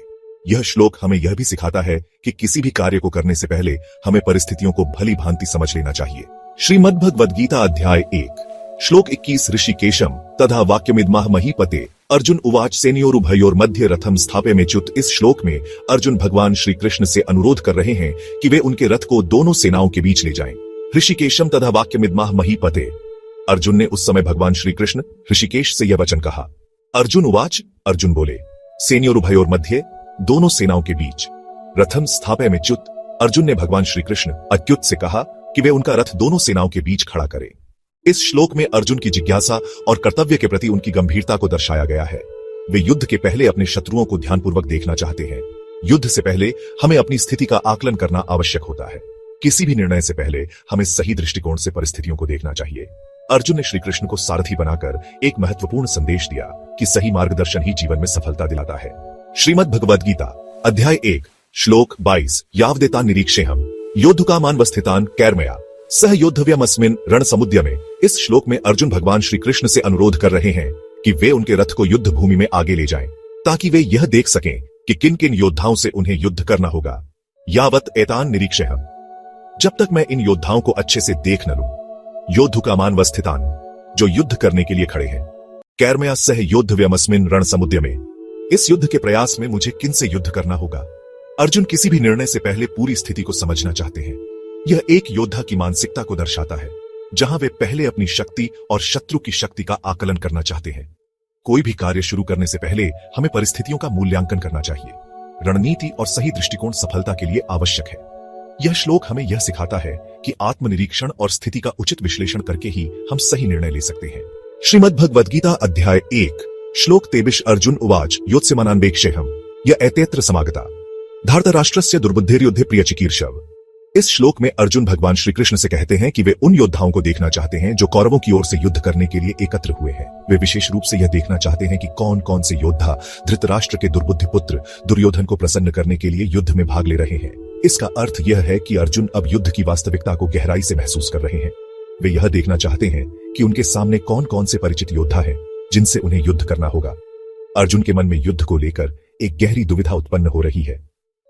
[SPEAKER 1] यह श्लोक हमें यह भी सिखाता है कि किसी भी कार्य को करने से पहले हमें परिस्थितियों को भली भांति समझ लेना चाहिए। श्रीमद् भगवद गीता अध्याय 1 श्लोक 21 ऋषिकेशम तथा वाक्यमिदमाह महीपते अर्जुन उवाच सेनयोरुभयोर्मध्ये रथम स्थापयमेच्युत। इस श्लोक में अर्जुन भगवान श्री कृष्ण से अनुरोध कर रहे हैं कि वे उनके रथ को दोनों सेनाओं के बीच ले जाएं। ऋषिकेशम तथा वाक्यमिदमाह महीपते, अर्जुन ने उस समय भगवान श्री कृष्ण ऋषिकेश से यह वचन कहा। अर्जुन उवाच, अर्जुन बोले, सेनयोरुभयोर्मध्ये, दोनों सेनाओं के बीच, रथम स्थापयमेच्युत, अर्जुन ने भगवान श्री कृष्ण अच्युत से कहा कि वे उनका रथ दोनों सेनाओं के बीच खड़ा करें। इस श्लोक में अर्जुन की जिज्ञासा और कर्तव्य के प्रति उनकी गंभीरता को दर्शाया गया है। वे युद्ध के पहले अपने शत्रुओं को ध्यानपूर्वक देखना चाहते हैं। युद्ध से पहले हमें अपनी स्थिति का आकलन करना आवश्यक होता है। किसी भी निर्णय से पहले हमें सही दृष्टिकोण से परिस्थितियों को देखना चाहिए। अर्जुन ने श्री कृष्ण को सारथी बनाकर एक महत्वपूर्ण संदेश दिया कि सही मार्गदर्शन ही जीवन में सफलता दिलाता है। श्रीमद् भगवद गीता अध्याय 1 श्लोक 22 यावदेतान् निरीक्षेऽहम् योद्धुकामानवस्थितान् कैर्मया सह योद्धव्यमस्मिन् रणसमुद्यमे। इस श्लोक में अर्जुन भगवान श्री कृष्ण से अनुरोध कर रहे हैं कि वे उनके रथ को युद्ध भूमि में आगे ले जाएं, ताकि वे यह देख सकें कि किन किन योद्धाओं से उन्हें युद्ध करना होगा। यावत एतान् निरीक्षेऽहम्, जब तक मैं इन योद्धाओं को अच्छे से देख न लूं। योद्धुकामानवस्थितान्, जो युद्ध करने के लिए खड़े हैं। कैर्मया सह योद्धव्यमस्मिन् रणसमुद्यमे, इस युद्ध के प्रयास में मुझे किन से युद्ध करना होगा। अर्जुन किसी भी निर्णय से पहले पूरी स्थिति को समझना चाहते हैं। यह एक योद्धा की मानसिकता को दर्शाता है, जहां वे पहले अपनी शक्ति और शत्रु की शक्ति का आकलन करना चाहते हैं। कोई भी कार्य शुरू करने से पहले हमें परिस्थितियों का मूल्यांकन करना चाहिए। रणनीति और सही दृष्टिकोण सफलता के लिए आवश्यक है। यह श्लोक हमें यह सिखाता है कि आत्मनिरीक्षण और स्थिति का उचित विश्लेषण करके ही हम सही निर्णय ले सकते हैं। श्रीमद् भगवद गीता अध्याय 1 श्लोक 23 अर्जुन उवाच योत्स्यमानान्वेक्षेऽहम् य एतेऽत्र समागता धार्तराष्ट्रस्य दुर्बुद्धिर्युद्धे प्रियचिकीर्षव। इस श्लोक में अर्जुन भगवान श्री कृष्ण से कहते हैं कि वे उन योद्धाओं को देखना चाहते हैं जो कौरवों की ओर से युद्ध करने के लिए एकत्र हुए हैं। वे विशेष रूप से यह देखना चाहते हैं कि कौन कौन से योद्धा धृतराष्ट्र के दुर्बुद्धि पुत्र दुर्योधन को प्रसन्न करने के लिए युद्ध में भाग ले रहे हैं। इसका अर्थ यह है कि अर्जुन अब युद्ध की वास्तविकता को गहराई से महसूस कर रहे हैं। वे यह देखना चाहते हैं कि उनके सामने कौन कौन से परिचित योद्धा हैं जिनसे उन्हें युद्ध करना होगा। अर्जुन के मन में युद्ध को लेकर एक गहरी दुविधा उत्पन्न हो रही है।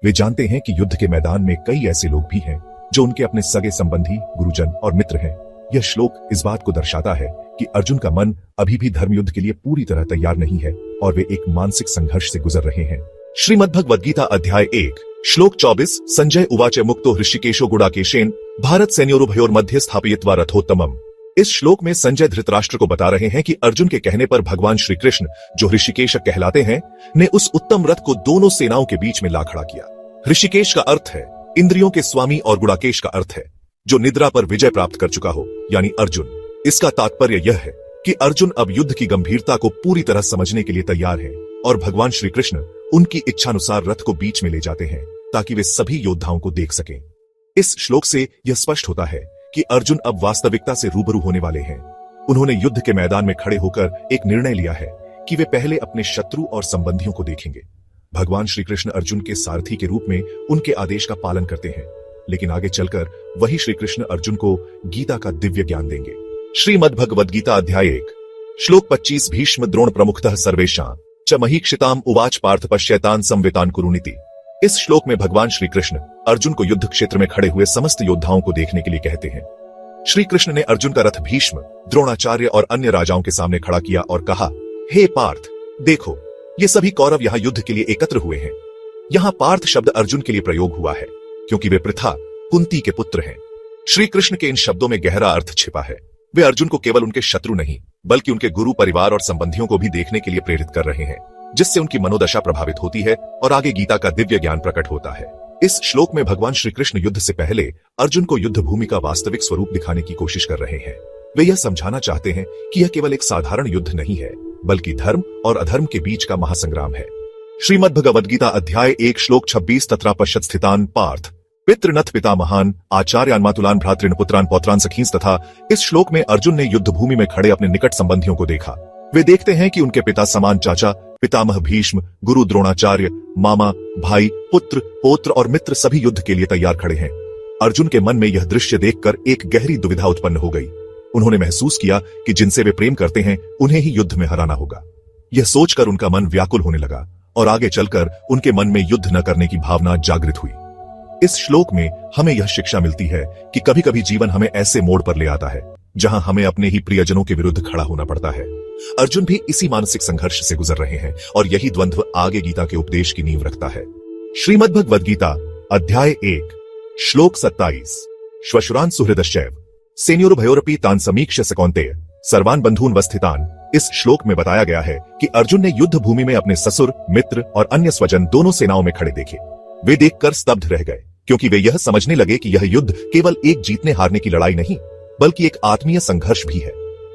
[SPEAKER 1] वे जानते हैं कि युद्ध के मैदान में कई ऐसे लोग भी हैं जो उनके अपने सगे संबंधी, गुरुजन और मित्र हैं। यह श्लोक इस बात को दर्शाता है कि अर्जुन का मन अभी भी धर्म युद्ध के लिए पूरी तरह तैयार नहीं है और वे एक मानसिक संघर्ष से गुजर रहे हैं। श्रीमद् भगवद गीता अध्याय 1 श्लोक 24 संजय उवाच मुक्तो हृषिकेशो गुडाकेशेन भारत सैन्योरुभयोर मध्य स्थापयित्वा रथोत्तमम्। इस श्लोक में संजय धृतराष्ट्र को बता रहे हैं कि अर्जुन के कहने पर भगवान श्री कृष्ण, जो ऋषिकेश कहलाते हैं, ने उस उत्तम रथ को दोनों सेनाओं के बीच में ला खड़ा किया। ऋषिकेश का अर्थ है इंद्रियों के स्वामी और गुडाकेश का अर्थ है जो निद्रा पर विजय प्राप्त कर चुका हो, यानी अर्जुन। इसका तात्पर्य यह है कि अर्जुन अब युद्ध की गंभीरता को पूरी तरह समझने के लिए तैयार है और भगवान श्री कृष्ण उनकी इच्छानुसार रथ को बीच में ले जाते हैं ताकि वे सभी योद्धाओं को देख सकें। इस श्लोक से यह स्पष्ट होता है कि अर्जुन अब वास्तविकता से रूबरू होने वाले हैं। उन्होंने युद्ध के मैदान में खड़े होकर एक निर्णय लिया है कि वे पहले अपने शत्रु और संबंधियों को देखेंगे। भगवान श्री कृष्ण अर्जुन के सारथी के रूप में उनके आदेश का पालन करते हैं, लेकिन आगे चलकर वही श्री कृष्ण अर्जुन को गीता का दिव्य ज्ञान देंगे। श्रीमद् भगवद गीता अध्याय 1 श्लोक 25 भीष्म द्रोण प्रमुखतः सर्वेषां च महीक्षिताम उवाच पार्थ पश्यतान संवितान कुरुनीति। इस श्लोक में भगवान श्री कृष्ण अर्जुन को युद्ध क्षेत्र में खड़े हुए समस्त योद्धाओं को देखने के लिए कहते हैं। श्री कृष्ण ने अर्जुन का रथ भीष्म, द्रोणाचार्य और अन्य राजाओं के सामने खड़ा किया और कहा, हे पार्थ, देखो, ये सभी कौरव यहाँ युद्ध के लिए एकत्र हुए हैं। यहाँ पार्थ शब्द अर्जुन के लिए प्रयोग हुआ है क्योंकि वे पृथा, कुंती के पुत्र हैं। श्री कृष्ण के इन शब्दों में गहरा अर्थ छिपा है। वे अर्जुन को केवल उनके शत्रु नहीं बल्कि उनके गुरु, परिवार और संबंधियों को भी देखने के लिए प्रेरित कर रहे हैं, जिससे उनकी मनोदशा प्रभावित होती है और आगे गीता का दिव्य ज्ञान प्रकट होता है। इस श्लोक में भगवान श्री कृष्ण युद्ध से पहले अर्जुन को युद्ध भूमि का वास्तविक स्वरूप दिखाने की कोशिश कर रहे हैं। वे यह समझाना चाहते हैं कि यह केवल एक साधारण युद्ध नहीं है बल्कि धर्म और अधर्म के बीच का महासंग्राम है। श्रीमद् भगवद गीता अध्याय 1 श्लोक 26 तत्र पश्यत् स्थितान पार्थ पितृनथ पितामहान आचार्यान मातुलान भ्रातृन पुत्रान पौत्रान सखींस। तथा इस श्लोक में अर्जुन ने युद्ध भूमि में खड़े अपने निकट संबंधियों को देखा। वे देखते हैं कि उनके पिता समान चाचा, पितामह भीष्म, गुरु द्रोणाचार्य, मामा, भाई, पुत्र, पौत्र और मित्र सभी युद्ध के लिए तैयार खड़े हैं। अर्जुन के मन में यह दृश्य देखकर एक गहरी दुविधा उत्पन्न हो गई। उन्होंने महसूस किया कि जिनसे वे प्रेम करते हैं उन्हें ही युद्ध में हराना होगा। यह सोचकर उनका मन व्याकुल होने लगा और आगे चलकर उनके मन में युद्ध न करने की भावना जागृत हुई। इस श्लोक में हमें यह शिक्षा मिलती है कि कभी कभी जीवन हमें ऐसे मोड़ पर ले आता है जहां हमें अपने ही प्रियजनों के विरुद्ध खड़ा होना पड़ता है। अर्जुन भी इसी मानसिक संघर्ष से गुजर रहे हैं और यही द्वंद्व आगे गीता के उपदेश की नींव रखता है। श्रीमद् भगवद गीता अध्याय 1 श्लोक 27 श्वशुरान सुहृदश्चैव सेनयोरुभयोरपि तान समीक्ष्य स कौन्तेय सर्वान बंधून वस्थितान। इस श्लोक में बताया गया है कि अर्जुन ने युद्ध भूमि में अपने ससुर, मित्र और अन्य स्वजन दोनों सेनाओं में खड़े देखे। वे देखकर स्तब्ध रह गए क्योंकि वे यह समझने लगे कि यह युद्ध केवल एक जीतने हारने की लड़ाई नहीं बल्कि एक आत्मीय संघर्ष भी है।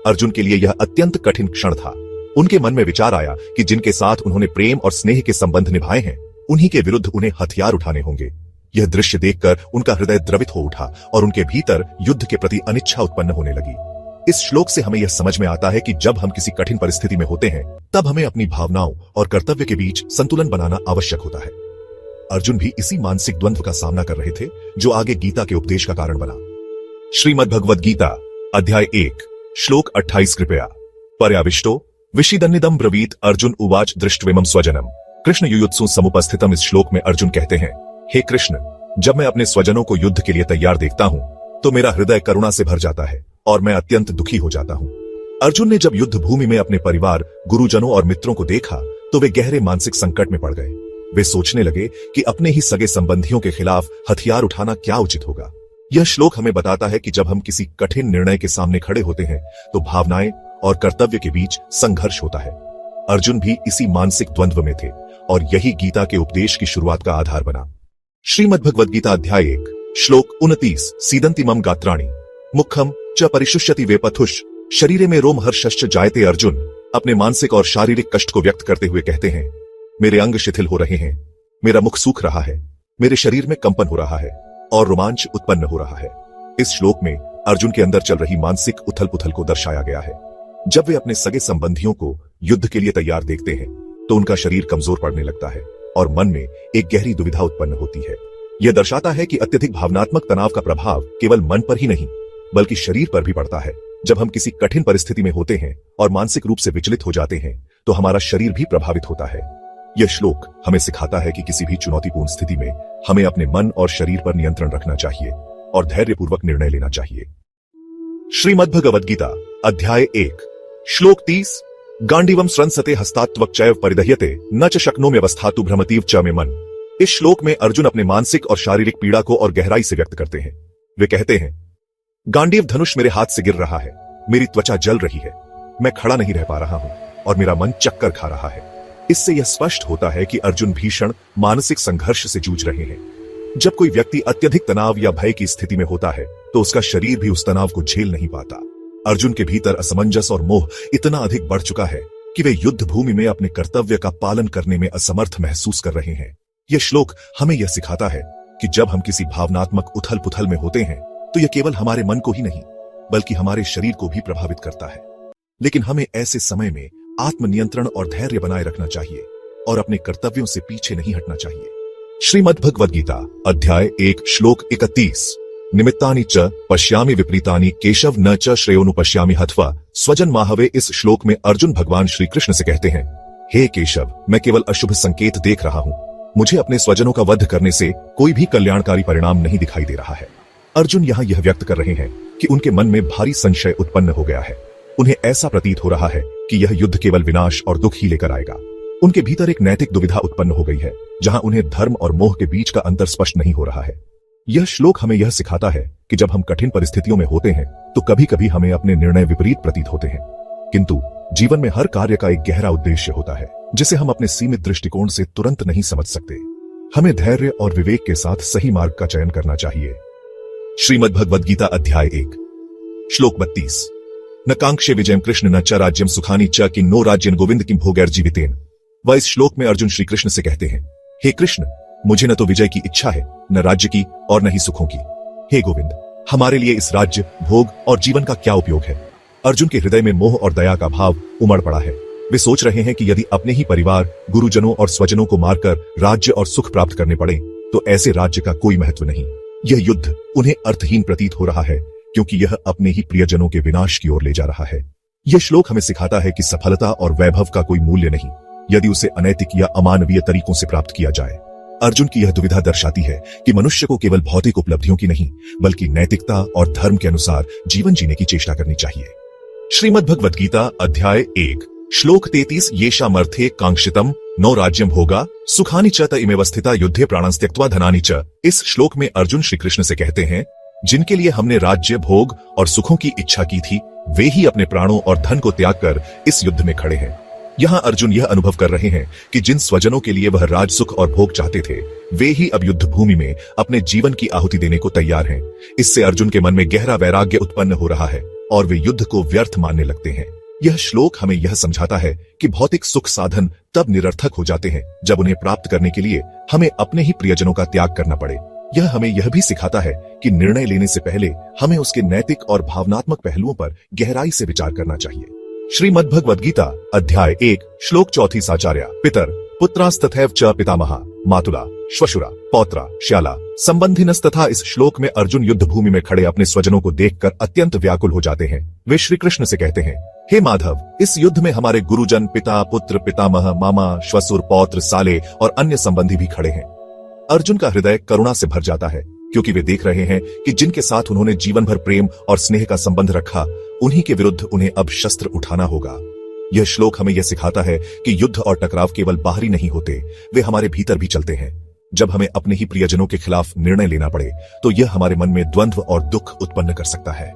[SPEAKER 1] अर्जुन के लिए यह अत्यंत कठिन क्षण था। उनके मन में विचार आया कि जिनके साथ उन्होंने प्रेम और स्नेह के संबंध निभाए हैं उन्हीं के विरुद्ध उन्हें हथियार उठाने होंगे। यह दृश्य देखकर उनका हृदय द्रवित हो उठा और उनके भीतर युद्ध के प्रति अनिच्छा उत्पन्न होने लगी। इस श्लोक से हमें यह समझ में आता है कि जब हम किसी कठिन परिस्थिति में होते हैं तब हमें अपनी भावनाओं और कर्तव्य के बीच संतुलन बनाना आवश्यक होता है। अर्जुन भी इसी मानसिक द्वंद्व का सामना कर रहे थे जो आगे गीता के उपदेश का कारण बना। श्रीमद् भगवद गीता अध्याय 1 श्लोक 28 कृपया पर्याविष्टो विषिदन्निदं ब्रवीत अर्जुन उवाच दृष्ट्वेमं स्वजनम कृष्ण युयुत्सु समुपस्थितम। इस श्लोक में अर्जुन कहते हैं, हे कृष्ण, जब मैं अपने स्वजनों को युद्ध के लिए तैयार देखता हूं तो मेरा हृदय करुणा से भर जाता है और मैं अत्यंत दुखी हो जाता हूं। अर्जुन ने जब युद्ध भूमि में अपने परिवार, गुरुजनों और मित्रों को देखा तो वे गहरे मानसिक संकट में पड़ गए। वे सोचने लगे कि अपने ही सगे संबंधियों के खिलाफ हथियार उठाना क्या उचित होगा। यह श्लोक हमें बताता है कि जब हम किसी कठिन निर्णय के सामने खड़े होते हैं तो भावनाएं और कर्तव्य के बीच संघर्ष होता है। अर्जुन भी इसी मानसिक द्वंद्व में थे और यही गीता के उपदेश की शुरुआत का आधार बना। श्रीमद् भगवद गीता अध्याय 1 श्लोक 29 सीदंति मम गात्राणि मुखम च परिशुष्यति वेपथुष शरीरे में रोमहर्षश्च जायते। अर्जुन अपने मानसिक और शारीरिक कष्ट को व्यक्त करते हुए कहते हैं, मेरे अंग शिथिल हो रहे हैं, मेरा मुख सूख रहा है, मेरे शरीर में कंपन हो रहा है और रोमांच उत्पन्न हो रहा है। इस श्लोक में अर्जुन के अंदर चल रही मानसिक उथल पुथल को दर्शाया गया है। जब वे अपने सगे संबंधियों को युद्ध के लिए तैयार देखते हैं तो उनका शरीर कमजोर पड़ने लगता है और मन में एक गहरी दुविधा उत्पन्न होती है। यह दर्शाता है कि अत्यधिक भावनात्मक तनाव का प्रभाव केवल मन पर ही नहीं बल्कि शरीर पर भी पड़ता है जब हम किसी कठिन परिस्थिति में होते हैं और मानसिक रूप से विचलित हो जाते हैं तो हमारा शरीर भी प्रभावित होता है। यह श्लोक हमें सिखाता है कि किसी भी चुनौतीपूर्ण स्थिति में हमें अपने मन और शरीर पर नियंत्रण रखना चाहिए और धैर्यपूर्वक निर्णय लेना चाहिए। श्रीमद् भगवद गीता अध्याय 1 श्लोक 30 गांडीवम स्रंसते हस्तात्वक चैव परिदह्यते न च शक्नोम्यवस्थातु भ्रमतीव च मे मन। इस श्लोक में अर्जुन अपने मानसिक और शारीरिक पीड़ा को और गहराई से व्यक्त करते हैं। वे कहते हैं, गांडीव धनुष मेरे हाथ से गिर रहा है, मेरी त्वचा जल रही है, मैं खड़ा नहीं रह पा रहा हूं और मेरा मन चक्कर खा रहा है। इससे यह स्पष्ट होता है कि अर्जुन भीषण मानसिक संघर्ष से जूझ रहे हैं। जब कोई व्यक्ति अत्यधिक तनाव या भय की स्थिति में होता है तो उसका शरीर भी उस तनाव को झेल नहीं पाता। अर्जुन के भीतर असमंजस और मोह इतना अधिक बढ़ चुका है कि वे युद्ध भूमि में अपने कर्तव्य का पालन करने में असमर्थ महसूस कर रहे हैं। यह श्लोक हमें यह सिखाता है कि जब हम किसी भावनात्मक उथल पुथल में होते हैं तो यह केवल हमारे मन को ही नहीं बल्कि हमारे शरीर को भी प्रभावित करता है। लेकिन हमें ऐसे समय में आत्मनियंत्रण और धैर्य बनाए रखना चाहिए और अपने कर्तव्यों से पीछे नहीं हटना चाहिए। श्रीमद् भगवद गीता अध्याय 1 श्लोक 31 निमित्तानि च पश्यामि विपरीतानि केशव न च श्रेयोनुपश्यामि हत्वा स्वजन माहवे। इस श्लोक में अर्जुन भगवान श्री कृष्ण से कहते हैं, हे केशव, मैं केवल अशुभ संकेत देख रहा हूं, मुझे अपने स्वजनों का वध करने से कोई भी कल्याणकारी परिणाम नहीं दिखाई दे रहा है। अर्जुन यहां यह व्यक्त कर रहे हैं कि उनके मन में भारी संशय उत्पन्न हो गया है। उन्हें ऐसा प्रतीत हो रहा है कि यह युद्ध केवल विनाश और दुख ही लेकर आएगा। उनके भीतर एक नैतिक दुविधा उत्पन्न हो गई है जहां उन्हें धर्म और मोह के बीच का अंतर स्पष्ट नहीं हो रहा है। यह श्लोक हमें यह सिखाता है कि जब हम कठिन परिस्थितियों में होते हैं तो कभी कभी हमें अपने निर्णय विपरीत प्रतीत होते हैं, किंतु जीवन में हर कार्य का एक गहरा उद्देश्य होता है जिसे हम अपने सीमित दृष्टिकोण से तुरंत नहीं समझ सकते। हमें धैर्य और विवेक के साथ सही मार्ग का चयन करना चाहिए। श्रीमद् भगवद गीता अध्याय 1 श्लोक 32 न कांक्षे विजयम कृष्ण न च राज्यम सुखानी च किन्नो राज्यन गोविंद किम भोगैर्जीवितेन। वह इस श्लोक में अर्जुन श्री कृष्ण से कहते हैं, हे कृष्ण, मुझे न तो विजय की इच्छा है, न राज्य की और न ही सुखों की। हे गोविंद, हमारे लिए इस राज्य, भोग और जीवन का क्या उपयोग है। अर्जुन के हृदय में मोह और दया का भाव उमड़ पड़ा है। वे सोच रहे हैं कि यदि अपने ही परिवार, गुरुजनों और स्वजनों को मारकर राज्य और सुख प्राप्त करने पड़े तो ऐसे राज्य का कोई महत्व नहीं। यह युद्ध उन्हें अर्थहीन प्रतीत हो रहा है क्योंकि यह अपने ही प्रियजनों के विनाश की ओर ले जा रहा है। यह श्लोक हमें सिखाता है कि सफलता और वैभव का कोई मूल्य नहीं यदि उसे अनैतिक या अमानवीय तरीकों से प्राप्त किया जाए। अर्जुन की यह दुविधा दर्शाती है कि मनुष्य को केवल भौतिक उपलब्धियों की नहीं बल्कि नैतिकता और धर्म के अनुसार जीवन जीने की चेष्टा करनी चाहिए। श्रीमद् भगवद गीता अध्याय 1 श्लोक 33 येषामर्थे कांक्षितम नो राज्यम भोगा सुखानि च त इमेवस्थिता युद्धे प्राणांस त्यक्त्वा धनानि च। इस श्लोक में अर्जुन श्री कृष्ण से कहते हैं, जिनके लिए हमने राज्य, भोग और सुखों की इच्छा की थी वे ही अपने प्राणों और धन को त्याग कर इस युद्ध में खड़े हैं। यहाँ अर्जुन यह अनुभव कर रहे हैं कि जिन स्वजनों के लिए वह राज, सुख और भोग चाहते थे वे ही अब युद्ध भूमि में अपने जीवन की आहुति देने को तैयार हैं। इससे अर्जुन के मन में गहरा वैराग्य उत्पन्न हो रहा है और वे युद्ध को व्यर्थ मानने लगते हैं। यह श्लोक हमें यह समझाता है कि भौतिक सुख साधन तब निरर्थक हो जाते हैं जब उन्हें प्राप्त करने के लिए हमें अपने ही प्रियजनों का त्याग करना पड़े। यह हमें यह भी सिखाता है कि निर्णय लेने से पहले हमें उसके नैतिक और भावनात्मक पहलुओं पर गहराई से विचार करना चाहिए। श्रीमद् भगवद गीता अध्याय 1 श्लोक 34 साचार्या पितर पुत्रास्तथैव च पितामहा मातुला श्वशुरा पौत्रा श्याला संबंधिनस्तथा। इस श्लोक में अर्जुन युद्ध भूमि में खड़े अपने स्वजनों को देखकर अत्यंत व्याकुल हो जाते हैं। वे श्री कृष्ण से कहते हैं, हे माधव, इस युद्ध में हमारे गुरुजन, पिता, पुत्र, पितामह, मामा, श्वशुर, पौत्र, साले और अन्य संबंधी भी खड़े हैं। अर्जुन का हृदय करुणा से भर जाता है क्योंकि वे देख रहे हैं कि जिनके साथ उन्होंने जीवन भर प्रेम और स्नेह का संबंध रखा उन्हीं के विरुद्ध उन्हें अब शस्त्र उठाना होगा। यह श्लोक हमें यह सिखाता है कि युद्ध और टकराव केवल बाहरी नहीं होते, वे हमारे भीतर भी चलते हैं। जब हमें अपने ही प्रियजनों के खिलाफ निर्णय लेना पड़े तो यह हमारे मन में द्वंद्व और दुख उत्पन्न कर सकता है।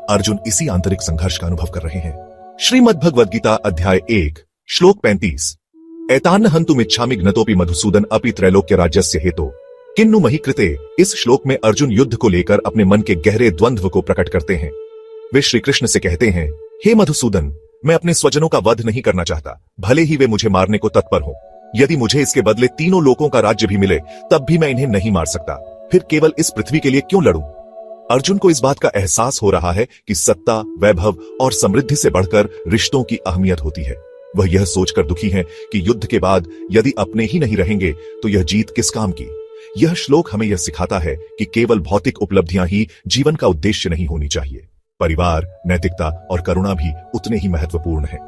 [SPEAKER 1] अर्जुन इसी आंतरिक संघर्ष का अनुभव कर रहे हैं। श्रीमद् भगवद गीता अध्याय 1 श्लोक 35 एतान्न हन्तुम इच्छामि घ्नतोपि मधुसूदन अपि त्रैलोक्य राज्यस्य हेतो किन्नु मही कृते। इस श्लोक में अर्जुन युद्ध को लेकर अपने मन के गहरे द्वंद्व को प्रकट करते हैं। वे श्री कृष्ण से कहते हैं, हे मधुसूदन, मैं अपने स्वजनों का वध नहीं करना चाहता, भले ही वे मुझे मारने को तत्पर हो। यदि मुझे इसके बदले तीनों लोकों का राज्य भी मिले तब भी मैं इन्हें नहीं मार सकता। फिर केवल इस पृथ्वी के लिए क्यों लड़ूं? अर्जुन को इस बात का एहसास हो रहा है कि सत्ता, वैभव और समृद्धि से बढ़कर रिश्तों की अहमियत होती है। वह यह सोचकर दुखी हैं कि युद्ध के बाद यदि अपने ही नहीं रहेंगे तो यह जीत किस काम की। यह श्लोक हमें यह सिखाता है कि केवल भौतिक उपलब्धियां ही जीवन का उद्देश्य नहीं होनी चाहिए, परिवार, नैतिकता और करुणा भी उतने ही महत्वपूर्ण हैं।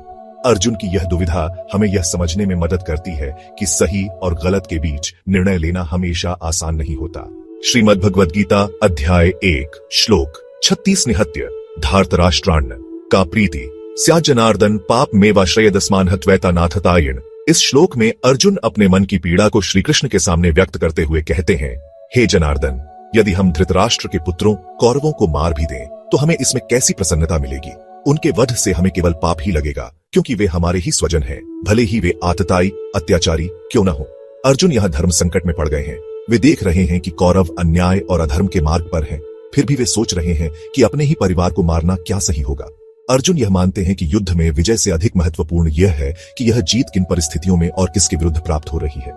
[SPEAKER 1] अर्जुन की यह दुविधा हमें यह समझने में मदद करती है कि सही और गलत के बीच निर्णय लेना हमेशा आसान नहीं होता। श्रीमद् भगवद गीता अध्याय 1 श्लोक 36 निहत्य धार्तराष्ट्रान्न का प्रीति स्या जनार्दन पाप मेवाश्रयदस्मान हत्वैता नाथतायण। इस श्लोक में अर्जुन अपने मन की पीड़ा को श्री कृष्ण के सामने व्यक्त करते हुए कहते हैं, हे जनार्दन, यदि हम धृतराष्ट्र के पुत्रों कौरवों को मार भी दें तो हमें इसमें कैसी प्रसन्नता मिलेगी। उनके वध से हमें केवल पाप ही लगेगा, क्योंकि वे हमारे ही स्वजन हैं, भले ही वे आतताई अत्याचारी क्यों न हो। अर्जुन यहाँ धर्म संकट में पड़ गए हैं। वे देख रहे हैं कि कौरव अन्याय और अधर्म के मार्ग पर हैं, फिर भी वे सोच रहे हैं कि अपने ही परिवार को मारना क्या सही होगा। अर्जुन यह मानते हैं कि युद्ध में विजय से अधिक महत्वपूर्ण यह है कि यह जीत किन परिस्थितियों में और किसके विरुद्ध प्राप्त हो रही है।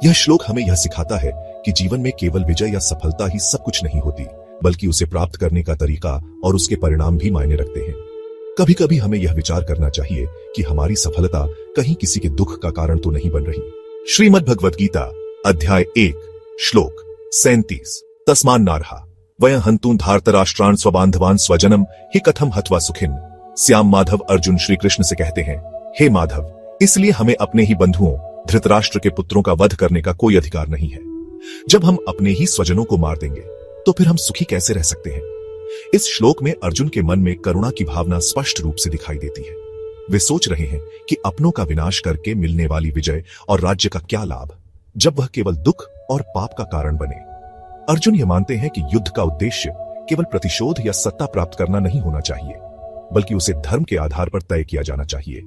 [SPEAKER 1] यह श्लोक हमें यह सिखाता है कि जीवन में केवल विजय या सफलता ही सब कुछ नहीं होती, बल्कि उसे प्राप्त करने का तरीका और उसके परिणाम भी मायने रखते हैं। कभी कभी हमें यह विचार करना चाहिए कि हमारी सफलता कहीं किसी के दुख का कारण तो नहीं बन रही। श्रीमद् भगवद गीता अध्याय 1 श्लोक 37 तस्मान नारहा वयं हंतूं धार्तराष्ट्रान् स्वबांधवान् स्वजनम हि कथम हत्वा सुखिन। श्याम माधव अर्जुन श्री कृष्ण से कहते हैं, हे माधव, इसलिए हमें अपने ही बंधुओं धृतराष्ट्र के पुत्रों का वध करने का कोई अधिकार नहीं है। जब हम अपने ही स्वजनों को मार देंगे तो फिर हम सुखी कैसे रह सकते हैं। इस श्लोक में अर्जुन के मन में करुणा की भावना स्पष्ट रूप से दिखाई देती है। वे सोच रहे हैं कि अपनों का विनाश करके मिलने वाली विजय और राज्य का क्या लाभ, जब वह केवल दुख और पाप का कारण बने। अर्जुन यह मानते हैं कि युद्ध का उद्देश्य केवल प्रतिशोध या सत्ता प्राप्त करना नहीं होना चाहिए, बल्कि उसे धर्म के आधार पर तय किया जाना चाहिए।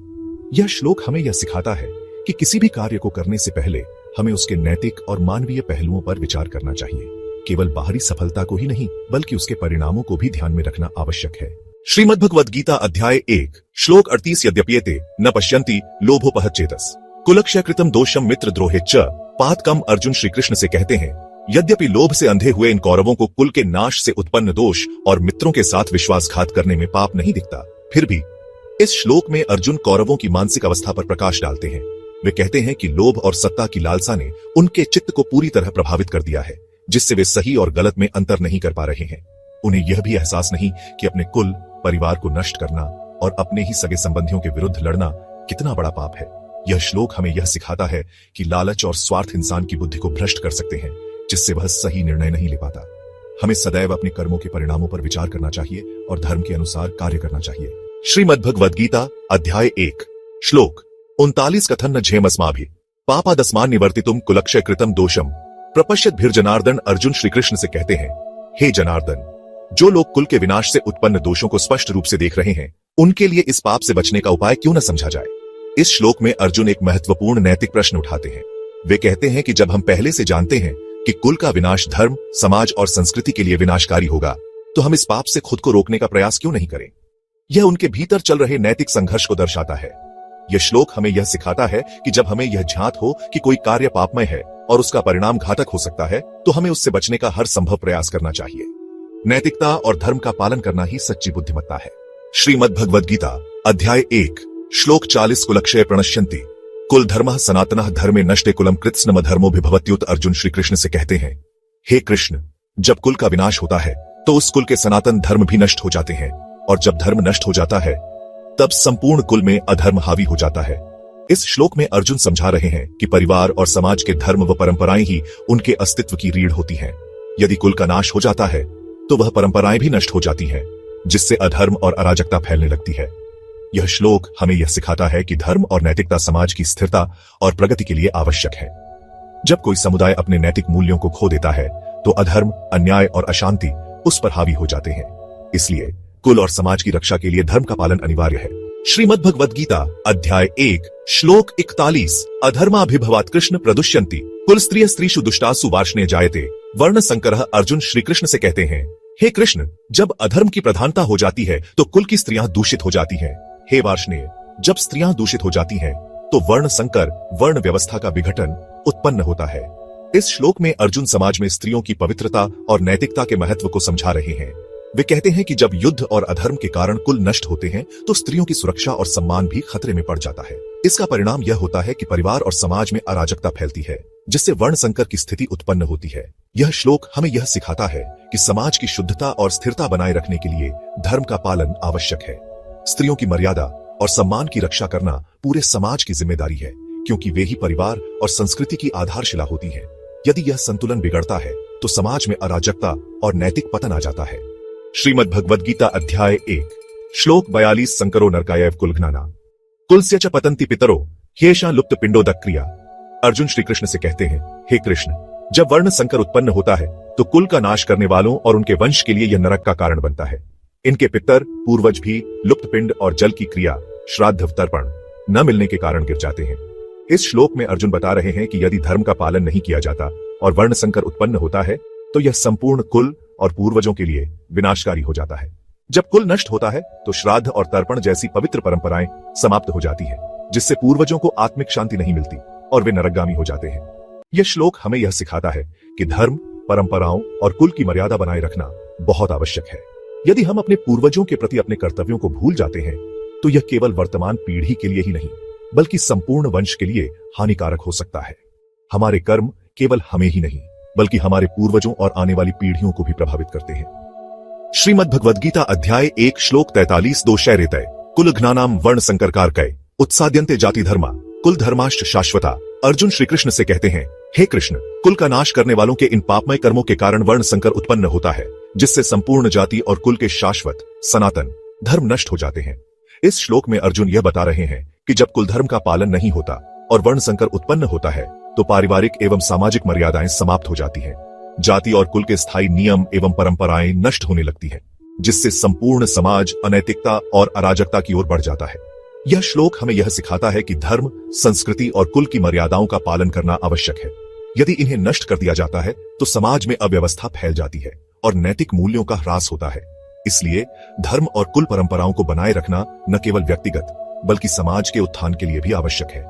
[SPEAKER 1] यह श्लोक हमें यह सिखाता है कि किसी भी कार्य को करने से पहले हमें उसके नैतिक और मानवीय पहलुओं पर विचार करना चाहिए। केवल बाहरी सफलता को ही नहीं, बल्कि उसके परिणामों को भी ध्यान में रखना आवश्यक है। श्रीमद् भगवद गीता अध्याय 1 श्लोक 38 यद्यप्येते न पश्यन्ति लोभोपहच्चेतस कुलक्षयकृतं दोषम मित्रद्रोहे च पातकम। अर्जुन श्री कृष्ण से कहते हैं, यद्यपि लोभ से अंधे हुए इन कौरवों को कुल के नाश से उत्पन्न दोष और मित्रों के साथ विश्वासघात करने में पाप नहीं दिखता, फिर भी इस श्लोक में अर्जुन कौरवों की मानसिक अवस्था पर प्रकाश डालते हैं। वे कहते हैं कि लोभ और सत्ता की लालसा ने उनके चित्त को पूरी तरह प्रभावित कर दिया है, जिससे वे सही और गलत में अंतर नहीं कर पा रहे हैं। उन्हें यह भी एहसास नहीं कि अपने कुल परिवार को नष्ट करना और अपने ही सगे संबंधियों के विरुद्ध लड़ना कितना बड़ा पाप है। यह श्लोक हमें यह सिखाता है कि लालच और स्वार्थ इंसान की बुद्धि को भ्रष्ट कर सकते हैं, जिससे वह सही निर्णय नहीं ले पाता। हमें सदैव अपने कर्मों के परिणामों पर विचार करना चाहिए और धर्म के अनुसार कार्य करना चाहिए। श्रीमद् भगवद गीता अध्याय 1 श्लोक 39 कथन न झेमस्माभि पापादस्मान निवर्तितुम कुलक्षय कृतम दोषम प्रपश्यत भीर जनार्दन। अर्जुन श्री कृष्ण से कहते हैं, हे जनार्दन, जो लोग कुल के विनाश से उत्पन्न दोषों को स्पष्ट रूप से देख रहे हैं, उनके लिए इस पाप से बचने का उपाय क्यों न समझा जाए। इस श्लोक में अर्जुन एक महत्वपूर्ण नैतिक प्रश्न उठाते हैं। वे कहते हैं कि जब हम पहले से जानते हैं कि कुल का विनाश धर्म, समाज और संस्कृति के लिए विनाशकारी होगा, तो हम इस पाप से खुद को रोकने का प्रयास क्यों नहीं करें। यह उनके भीतर चल रहे नैतिक संघर्ष को दर्शाता है। यह श्लोक हमें यह सिखाता है कि जब हमें यह झांत हो कि कोई कार्य पापमय है और उसका परिणाम घातक हो सकता है, तो हमें उससे बचने का हर संभव प्रयास करना चाहिए। नैतिकता और धर्म का पालन करना ही सच्ची बुद्धिमत्ता है। श्रीमद् भगवद गीता अध्याय 1 श्लोक 40 कुलक्षय प्रणश्यन्ति कुल धर्मः सनातनः धर्मे नष्टे कुलम कृत्स्नम धर्मो विभवत्युत। अर्जुन श्री कृष्ण से कहते हैं, हे कृष्ण, जब कुल का विनाश होता है तो उस कुल के सनातन धर्म भी नष्ट हो जाते हैं, और जब धर्म नष्ट हो जाता है तब संपूर्ण कुल में अधर्म हावी हो जाता है। इस श्लोक में अर्जुन समझा रहे हैं कि परिवार और समाज के धर्म व परंपराएं ही उनके अस्तित्व की रीढ़ होती हैं। यदि कुल का नाश हो जाता है तो वह परंपराएं भी नष्ट हो जाती हैं, जिससे अधर्म और अराजकता फैलने लगती है। यह श्लोक हमें यह सिखाता है कि धर्म और नैतिकता समाज की स्थिरता और प्रगति के लिए आवश्यक है। जब कोई समुदाय अपने नैतिक मूल्यों को खो देता है तो अधर्म, अन्याय और अशांति उस पर हावी हो जाते हैं। इसलिए कुल और समाज की रक्षा के लिए धर्म का पालन अनिवार्य है। श्रीमद् भगवद गीता अध्याय 1 श्लोक 41 अधर्माभिभवात् कृष्ण प्रदुष्यन्ति कुल स्त्रिय स्त्रीषु दुष्टासु वार्ष्णेय जायते वर्ण संकरः। अर्जुन श्री कृष्ण से कहते हैं, हे कृष्ण, जब अधर्म की प्रधानता हो जाती है तो कुल की स्त्रियां दूषित हो जाती हैं। हे वार्ष्णेय, जब स्त्रियां दूषित हो जाती हैं तो वर्ण संकर, वर्ण व्यवस्था का विघटन उत्पन्न होता है। इस श्लोक में अर्जुन समाज में स्त्रियों की पवित्रता और नैतिकता के महत्व को समझा रहे हैं। वे कहते हैं कि जब युद्ध और अधर्म के कारण कुल नष्ट होते हैं तो स्त्रियों की सुरक्षा और सम्मान भी खतरे में पड़ जाता है। इसका परिणाम यह होता है कि परिवार और समाज में अराजकता फैलती है, जिससे वर्ण संकर की स्थिति उत्पन्न होती है। यह श्लोक हमें यह सिखाता है कि समाज की शुद्धता और स्थिरता बनाए रखने के लिए धर्म का पालन आवश्यक है। स्त्रियों की मर्यादा और सम्मान की रक्षा करना पूरे समाज की जिम्मेदारी है, क्योंकि वे ही परिवार और संस्कृति की आधारशिला होती हैं। यदि यह संतुलन बिगड़ता है तो समाज में अराजकता और नैतिक पतन आ जाता है। श्रीमद् भगवद गीता अध्याय 1 श्लोक 42 संकरो नरकायैव कुलघ्नाना कुलस्य च पतन्ति पितरो ह्येषा लुप्त पिंडोदक क्रिया। अर्जुन श्री कृष्ण से कहते हैं, हे कृष्ण, जब वर्ण संकर उत्पन्न होता है तो कुल का नाश करने वालों और उनके वंश के लिए यह नरक का कारण बनता है। इनके पितर पूर्वज भी लुप्त पिंड और जल की क्रिया श्राद्ध तर्पण न मिलने के कारण गिर जाते हैं। इस श्लोक में अर्जुन बता रहे हैं कि यदि धर्म का पालन नहीं किया जाता और वर्ण संकर उत्पन्न होता है तो यह संपूर्ण कुल और पूर्वजों के लिए विनाशकारी हो जाता है। जब कुल नष्ट होता है तो श्राद्ध और तर्पण जैसी पवित्र परंपराएं समाप्त हो जाती है, जिससे पूर्वजों को आत्मिक शांति नहीं मिलती और वे नरकगामी हो जाते हैं। यह श्लोक हमें यह सिखाता है कि धर्म, परंपराओं और कुल की मर्यादा बनाए रखना बहुत आवश्यक है। यदि हम अपने पूर्वजों के प्रति अपने कर्तव्यों को भूल जाते हैं तो यह केवल वर्तमान पीढ़ी के लिए ही नहीं बल्कि संपूर्ण वंश के लिए हानिकारक हो सकता है। हमारे कर्म केवल हमें ही नहीं बल्कि हमारे पूर्वजों और आने वाली पीढ़ियों को भी प्रभावित करते हैं। श्रीमद् भगवद गीता अध्याय 1 श्लोक 43 दो शैरेतय कुलघ्नानाम वर्ण संकरकारकय उत्साद्यन्ते जाति धर्मा कुल धर्माश्च शाश्वता। अर्जुन श्री कृष्ण से कहते हैं, हे कृष्ण, कुल का नाश करने वालों के इन पापमय कर्मों के कारण वर्ण संकर उत्पन्न होता है, जिससे संपूर्ण जाति और कुल के शाश्वत सनातन धर्म नष्ट हो जाते हैं। इस श्लोक में अर्जुन यह बता रहे हैं कि जब कुल धर्म का पालन नहीं होता और वर्ण संकर उत्पन्न होता है तो पारिवारिक एवं सामाजिक मर्यादाएं समाप्त हो जाती हैं। जाति और कुल के स्थायी नियम एवं परंपराएं नष्ट होने लगती हैं, जिससे संपूर्ण समाज अनैतिकता और अराजकता की ओर बढ़ जाता है। यह श्लोक हमें यह सिखाता है कि धर्म, संस्कृति और कुल की मर्यादाओं का पालन करना आवश्यक है। यदि इन्हें नष्ट कर दिया जाता है तो समाज में अव्यवस्था फैल जाती है और नैतिक मूल्यों का ह्रास होता है। इसलिए धर्म और कुल परंपराओं को बनाए रखना न केवल व्यक्तिगत बल्कि समाज के उत्थान के लिए भी आवश्यक है।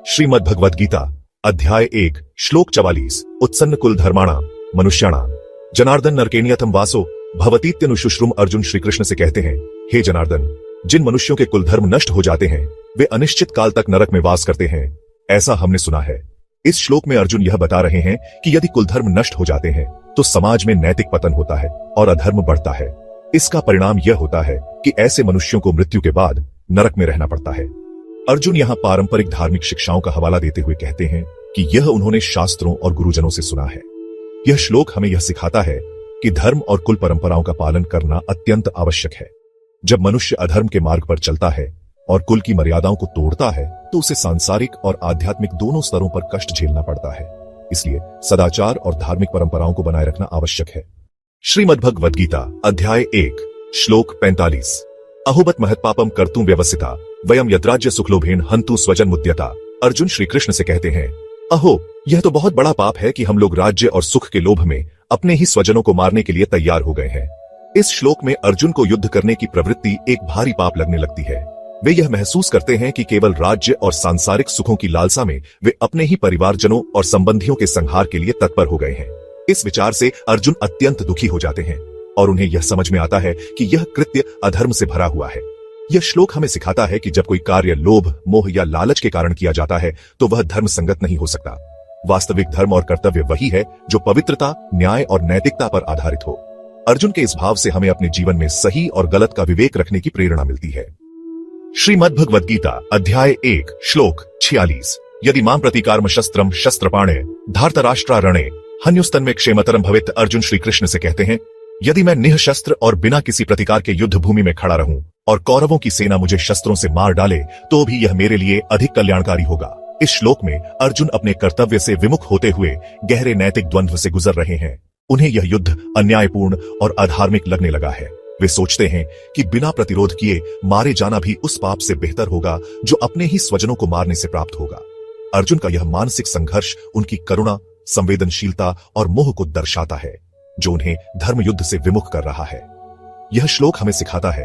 [SPEAKER 1] श्रीमद् भगवद गीता अध्याय 1 श्लोक 44 उत्सन्न कुल धर्माणा मनुष्याणा जनार्दन नरकेनियतम वासो भवतीत्यनुशुश्रुम। अर्जुन श्री कृष्ण से कहते हैं, हे जनार्दन, जिन मनुष्यों के कुल धर्म नष्ट हो जाते हैं वे अनिश्चित काल तक नरक में वास करते हैं, ऐसा हमने सुना है। इस श्लोक में अर्जुन यह बता रहे हैं कि यदि कुल धर्म नष्ट हो जाते हैं तो समाज में नैतिक पतन होता है और अधर्म बढ़ता है। इसका परिणाम यह होता है कि ऐसे मनुष्यों को मृत्यु के बाद नरक में रहना पड़ता है। अर्जुन यहाँ पारंपरिक धार्मिक शिक्षाओं का हवाला देते हुए कहते हैं कि यह उन्होंने शास्त्रों और गुरुजनों से सुना है। यह श्लोक हमें यह सिखाता है कि धर्म और कुल परंपराओं का पालन करना अत्यंत आवश्यक है। जब मनुष्य अधर्म के मार्ग पर चलता है और कुल की मर्यादाओं को तोड़ता है तो उसे सांसारिक और आध्यात्मिक दोनों स्तरों पर कष्ट झेलना पड़ता है। इसलिए सदाचार और धार्मिक परंपराओं को बनाए रखना आवश्यक है। श्रीमद् भगवद गीता अध्याय 1 श्लोक 45 अहोबत महत्पापम कर्तुम व्यवसिता वयम यद्राज्य सुखलोभेन हंतु स्वजन मुद्यता। अर्जुन श्री कृष्ण से कहते हैं, अहो, यह तो बहुत बड़ा पाप है कि हम लोग राज्य और सुख के लोभ में अपने ही स्वजनों को मारने के लिए तैयार हो गए हैं। इस श्लोक में अर्जुन को युद्ध करने की प्रवृत्ति एक भारी पाप लगने लगती है। वे यह महसूस करते हैं कि केवल राज्य और सांसारिक सुखों की लालसा में वे अपने ही परिवारजनों और संबंधियों के संहार के लिए तत्पर हो गए हैं। इस विचार से अर्जुन अत्यंत दुखी हो जाते हैं और उन्हें यह समझ में आता है कि यह कृत्य अधर्म से भरा हुआ है। यह श्लोक हमें सिखाता है कि जब कोई कार्य लोभ, मोह या लालच के कारण किया जाता है तो वह धर्म संगत नहीं हो सकता। वास्तविक धर्म और कर्तव्य वही है जो पवित्रता, न्याय और नैतिकता पर आधारित हो। अर्जुन के इस भाव से हमें अपने जीवन में सही और गलत का विवेक रखने की प्रेरणा मिलती है। श्रीमद् भगवद गीता अध्याय 1 श्लोक 46 यदि मां प्रतिकारम शस्त्रम शस्त्रपाणे धार्तराष्ट्रारणे हन्युस्तन में क्षेमतरम भवित। अर्जुन श्री कृष्ण से कहते हैं, यदि मैं निःशस्त्र और बिना किसी प्रतिकार के युद्ध भूमि में खड़ा रहूं और कौरवों की सेना मुझे शस्त्रों से मार डाले तो भी यह मेरे लिए अधिक कल्याणकारी होगा। इस श्लोक में अर्जुन अपने कर्तव्य से विमुख होते हुए गहरे नैतिक द्वंद्व से गुजर रहे हैं। उन्हें यह युद्ध अन्यायपूर्ण और अधार्मिक लगने लगा है। वे सोचते हैं कि बिना प्रतिरोध किए मारे जाना भी उस पाप से बेहतर होगा जो अपने ही स्वजनों को मारने से प्राप्त होगा। अर्जुन का यह मानसिक संघर्ष उनकी करुणा, संवेदनशीलता और मोह को दर्शाता है जो उन्हें धर्म युद्ध से विमुख कर रहा है। यह श्लोक हमें सिखाता है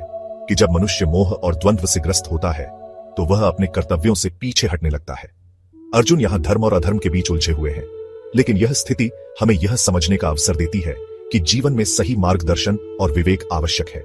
[SPEAKER 1] कि जब मनुष्य मोह और द्वंद्व से ग्रस्त होता है तो वह अपने कर्तव्यों से पीछे हटने लगता है। अर्जुन यहां धर्म और अधर्म के बीच उलझे हुए हैं, लेकिन यह स्थिति हमें यह समझने का अवसर देती है कि जीवन में सही मार्गदर्शन और विवेक आवश्यक है।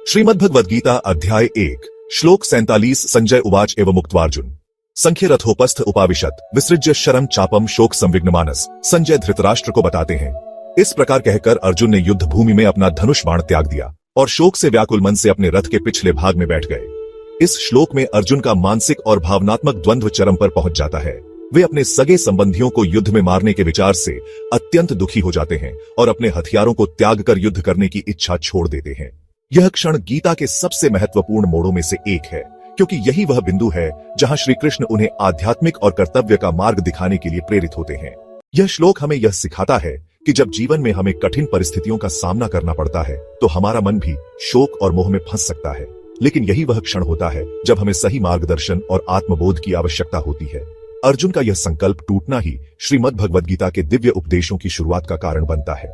[SPEAKER 1] श्रीमद् भगवद गीता अध्याय 1 श्लोक 47 संजय उवाच एवं मुक्त्वार्जुन संख्य रथोपस्थ उपाविशत विसृज्य शरम चापम शोक संविघ्न मानस। संजय धृतराष्ट्र को बताते हैं, इस प्रकार कहकर अर्जुन ने युद्ध भूमि में अपना धनुष बाण त्याग दिया और शोक से व्याकुल मन से अपने रथ के पिछले भाग में बैठ गए। इस श्लोक में अर्जुन का मानसिक और भावनात्मक द्वंद्व चरम पर पहुंच जाता है। वे अपने सगे संबंधियों को युद्ध में मारने के विचार से अत्यंत दुखी हो जाते हैं और अपने हथियारों को त्याग कर युद्ध करने की इच्छा छोड़ देते हैं। यह क्षण गीता के सबसे महत्वपूर्ण मोड़ों में से एक है, क्योंकि यही वह बिंदु है जहां श्री कृष्ण उन्हें आध्यात्मिक और कर्तव्य का मार्ग दिखाने के लिए प्रेरित होते हैं। यह श्लोक हमें यह सिखाता है कि जब जीवन में हमें कठिन परिस्थितियों का सामना करना पड़ता है तो हमारा मन भी शोक और मोह में फंस सकता है, लेकिन यही वह क्षण होता है जब हमें सही मार्गदर्शन और आत्मबोध की आवश्यकता होती है। अर्जुन का यह संकल्प टूटना ही श्रीमद् भगवद गीता के दिव्य उपदेशों की शुरुआत का कारण बनता है।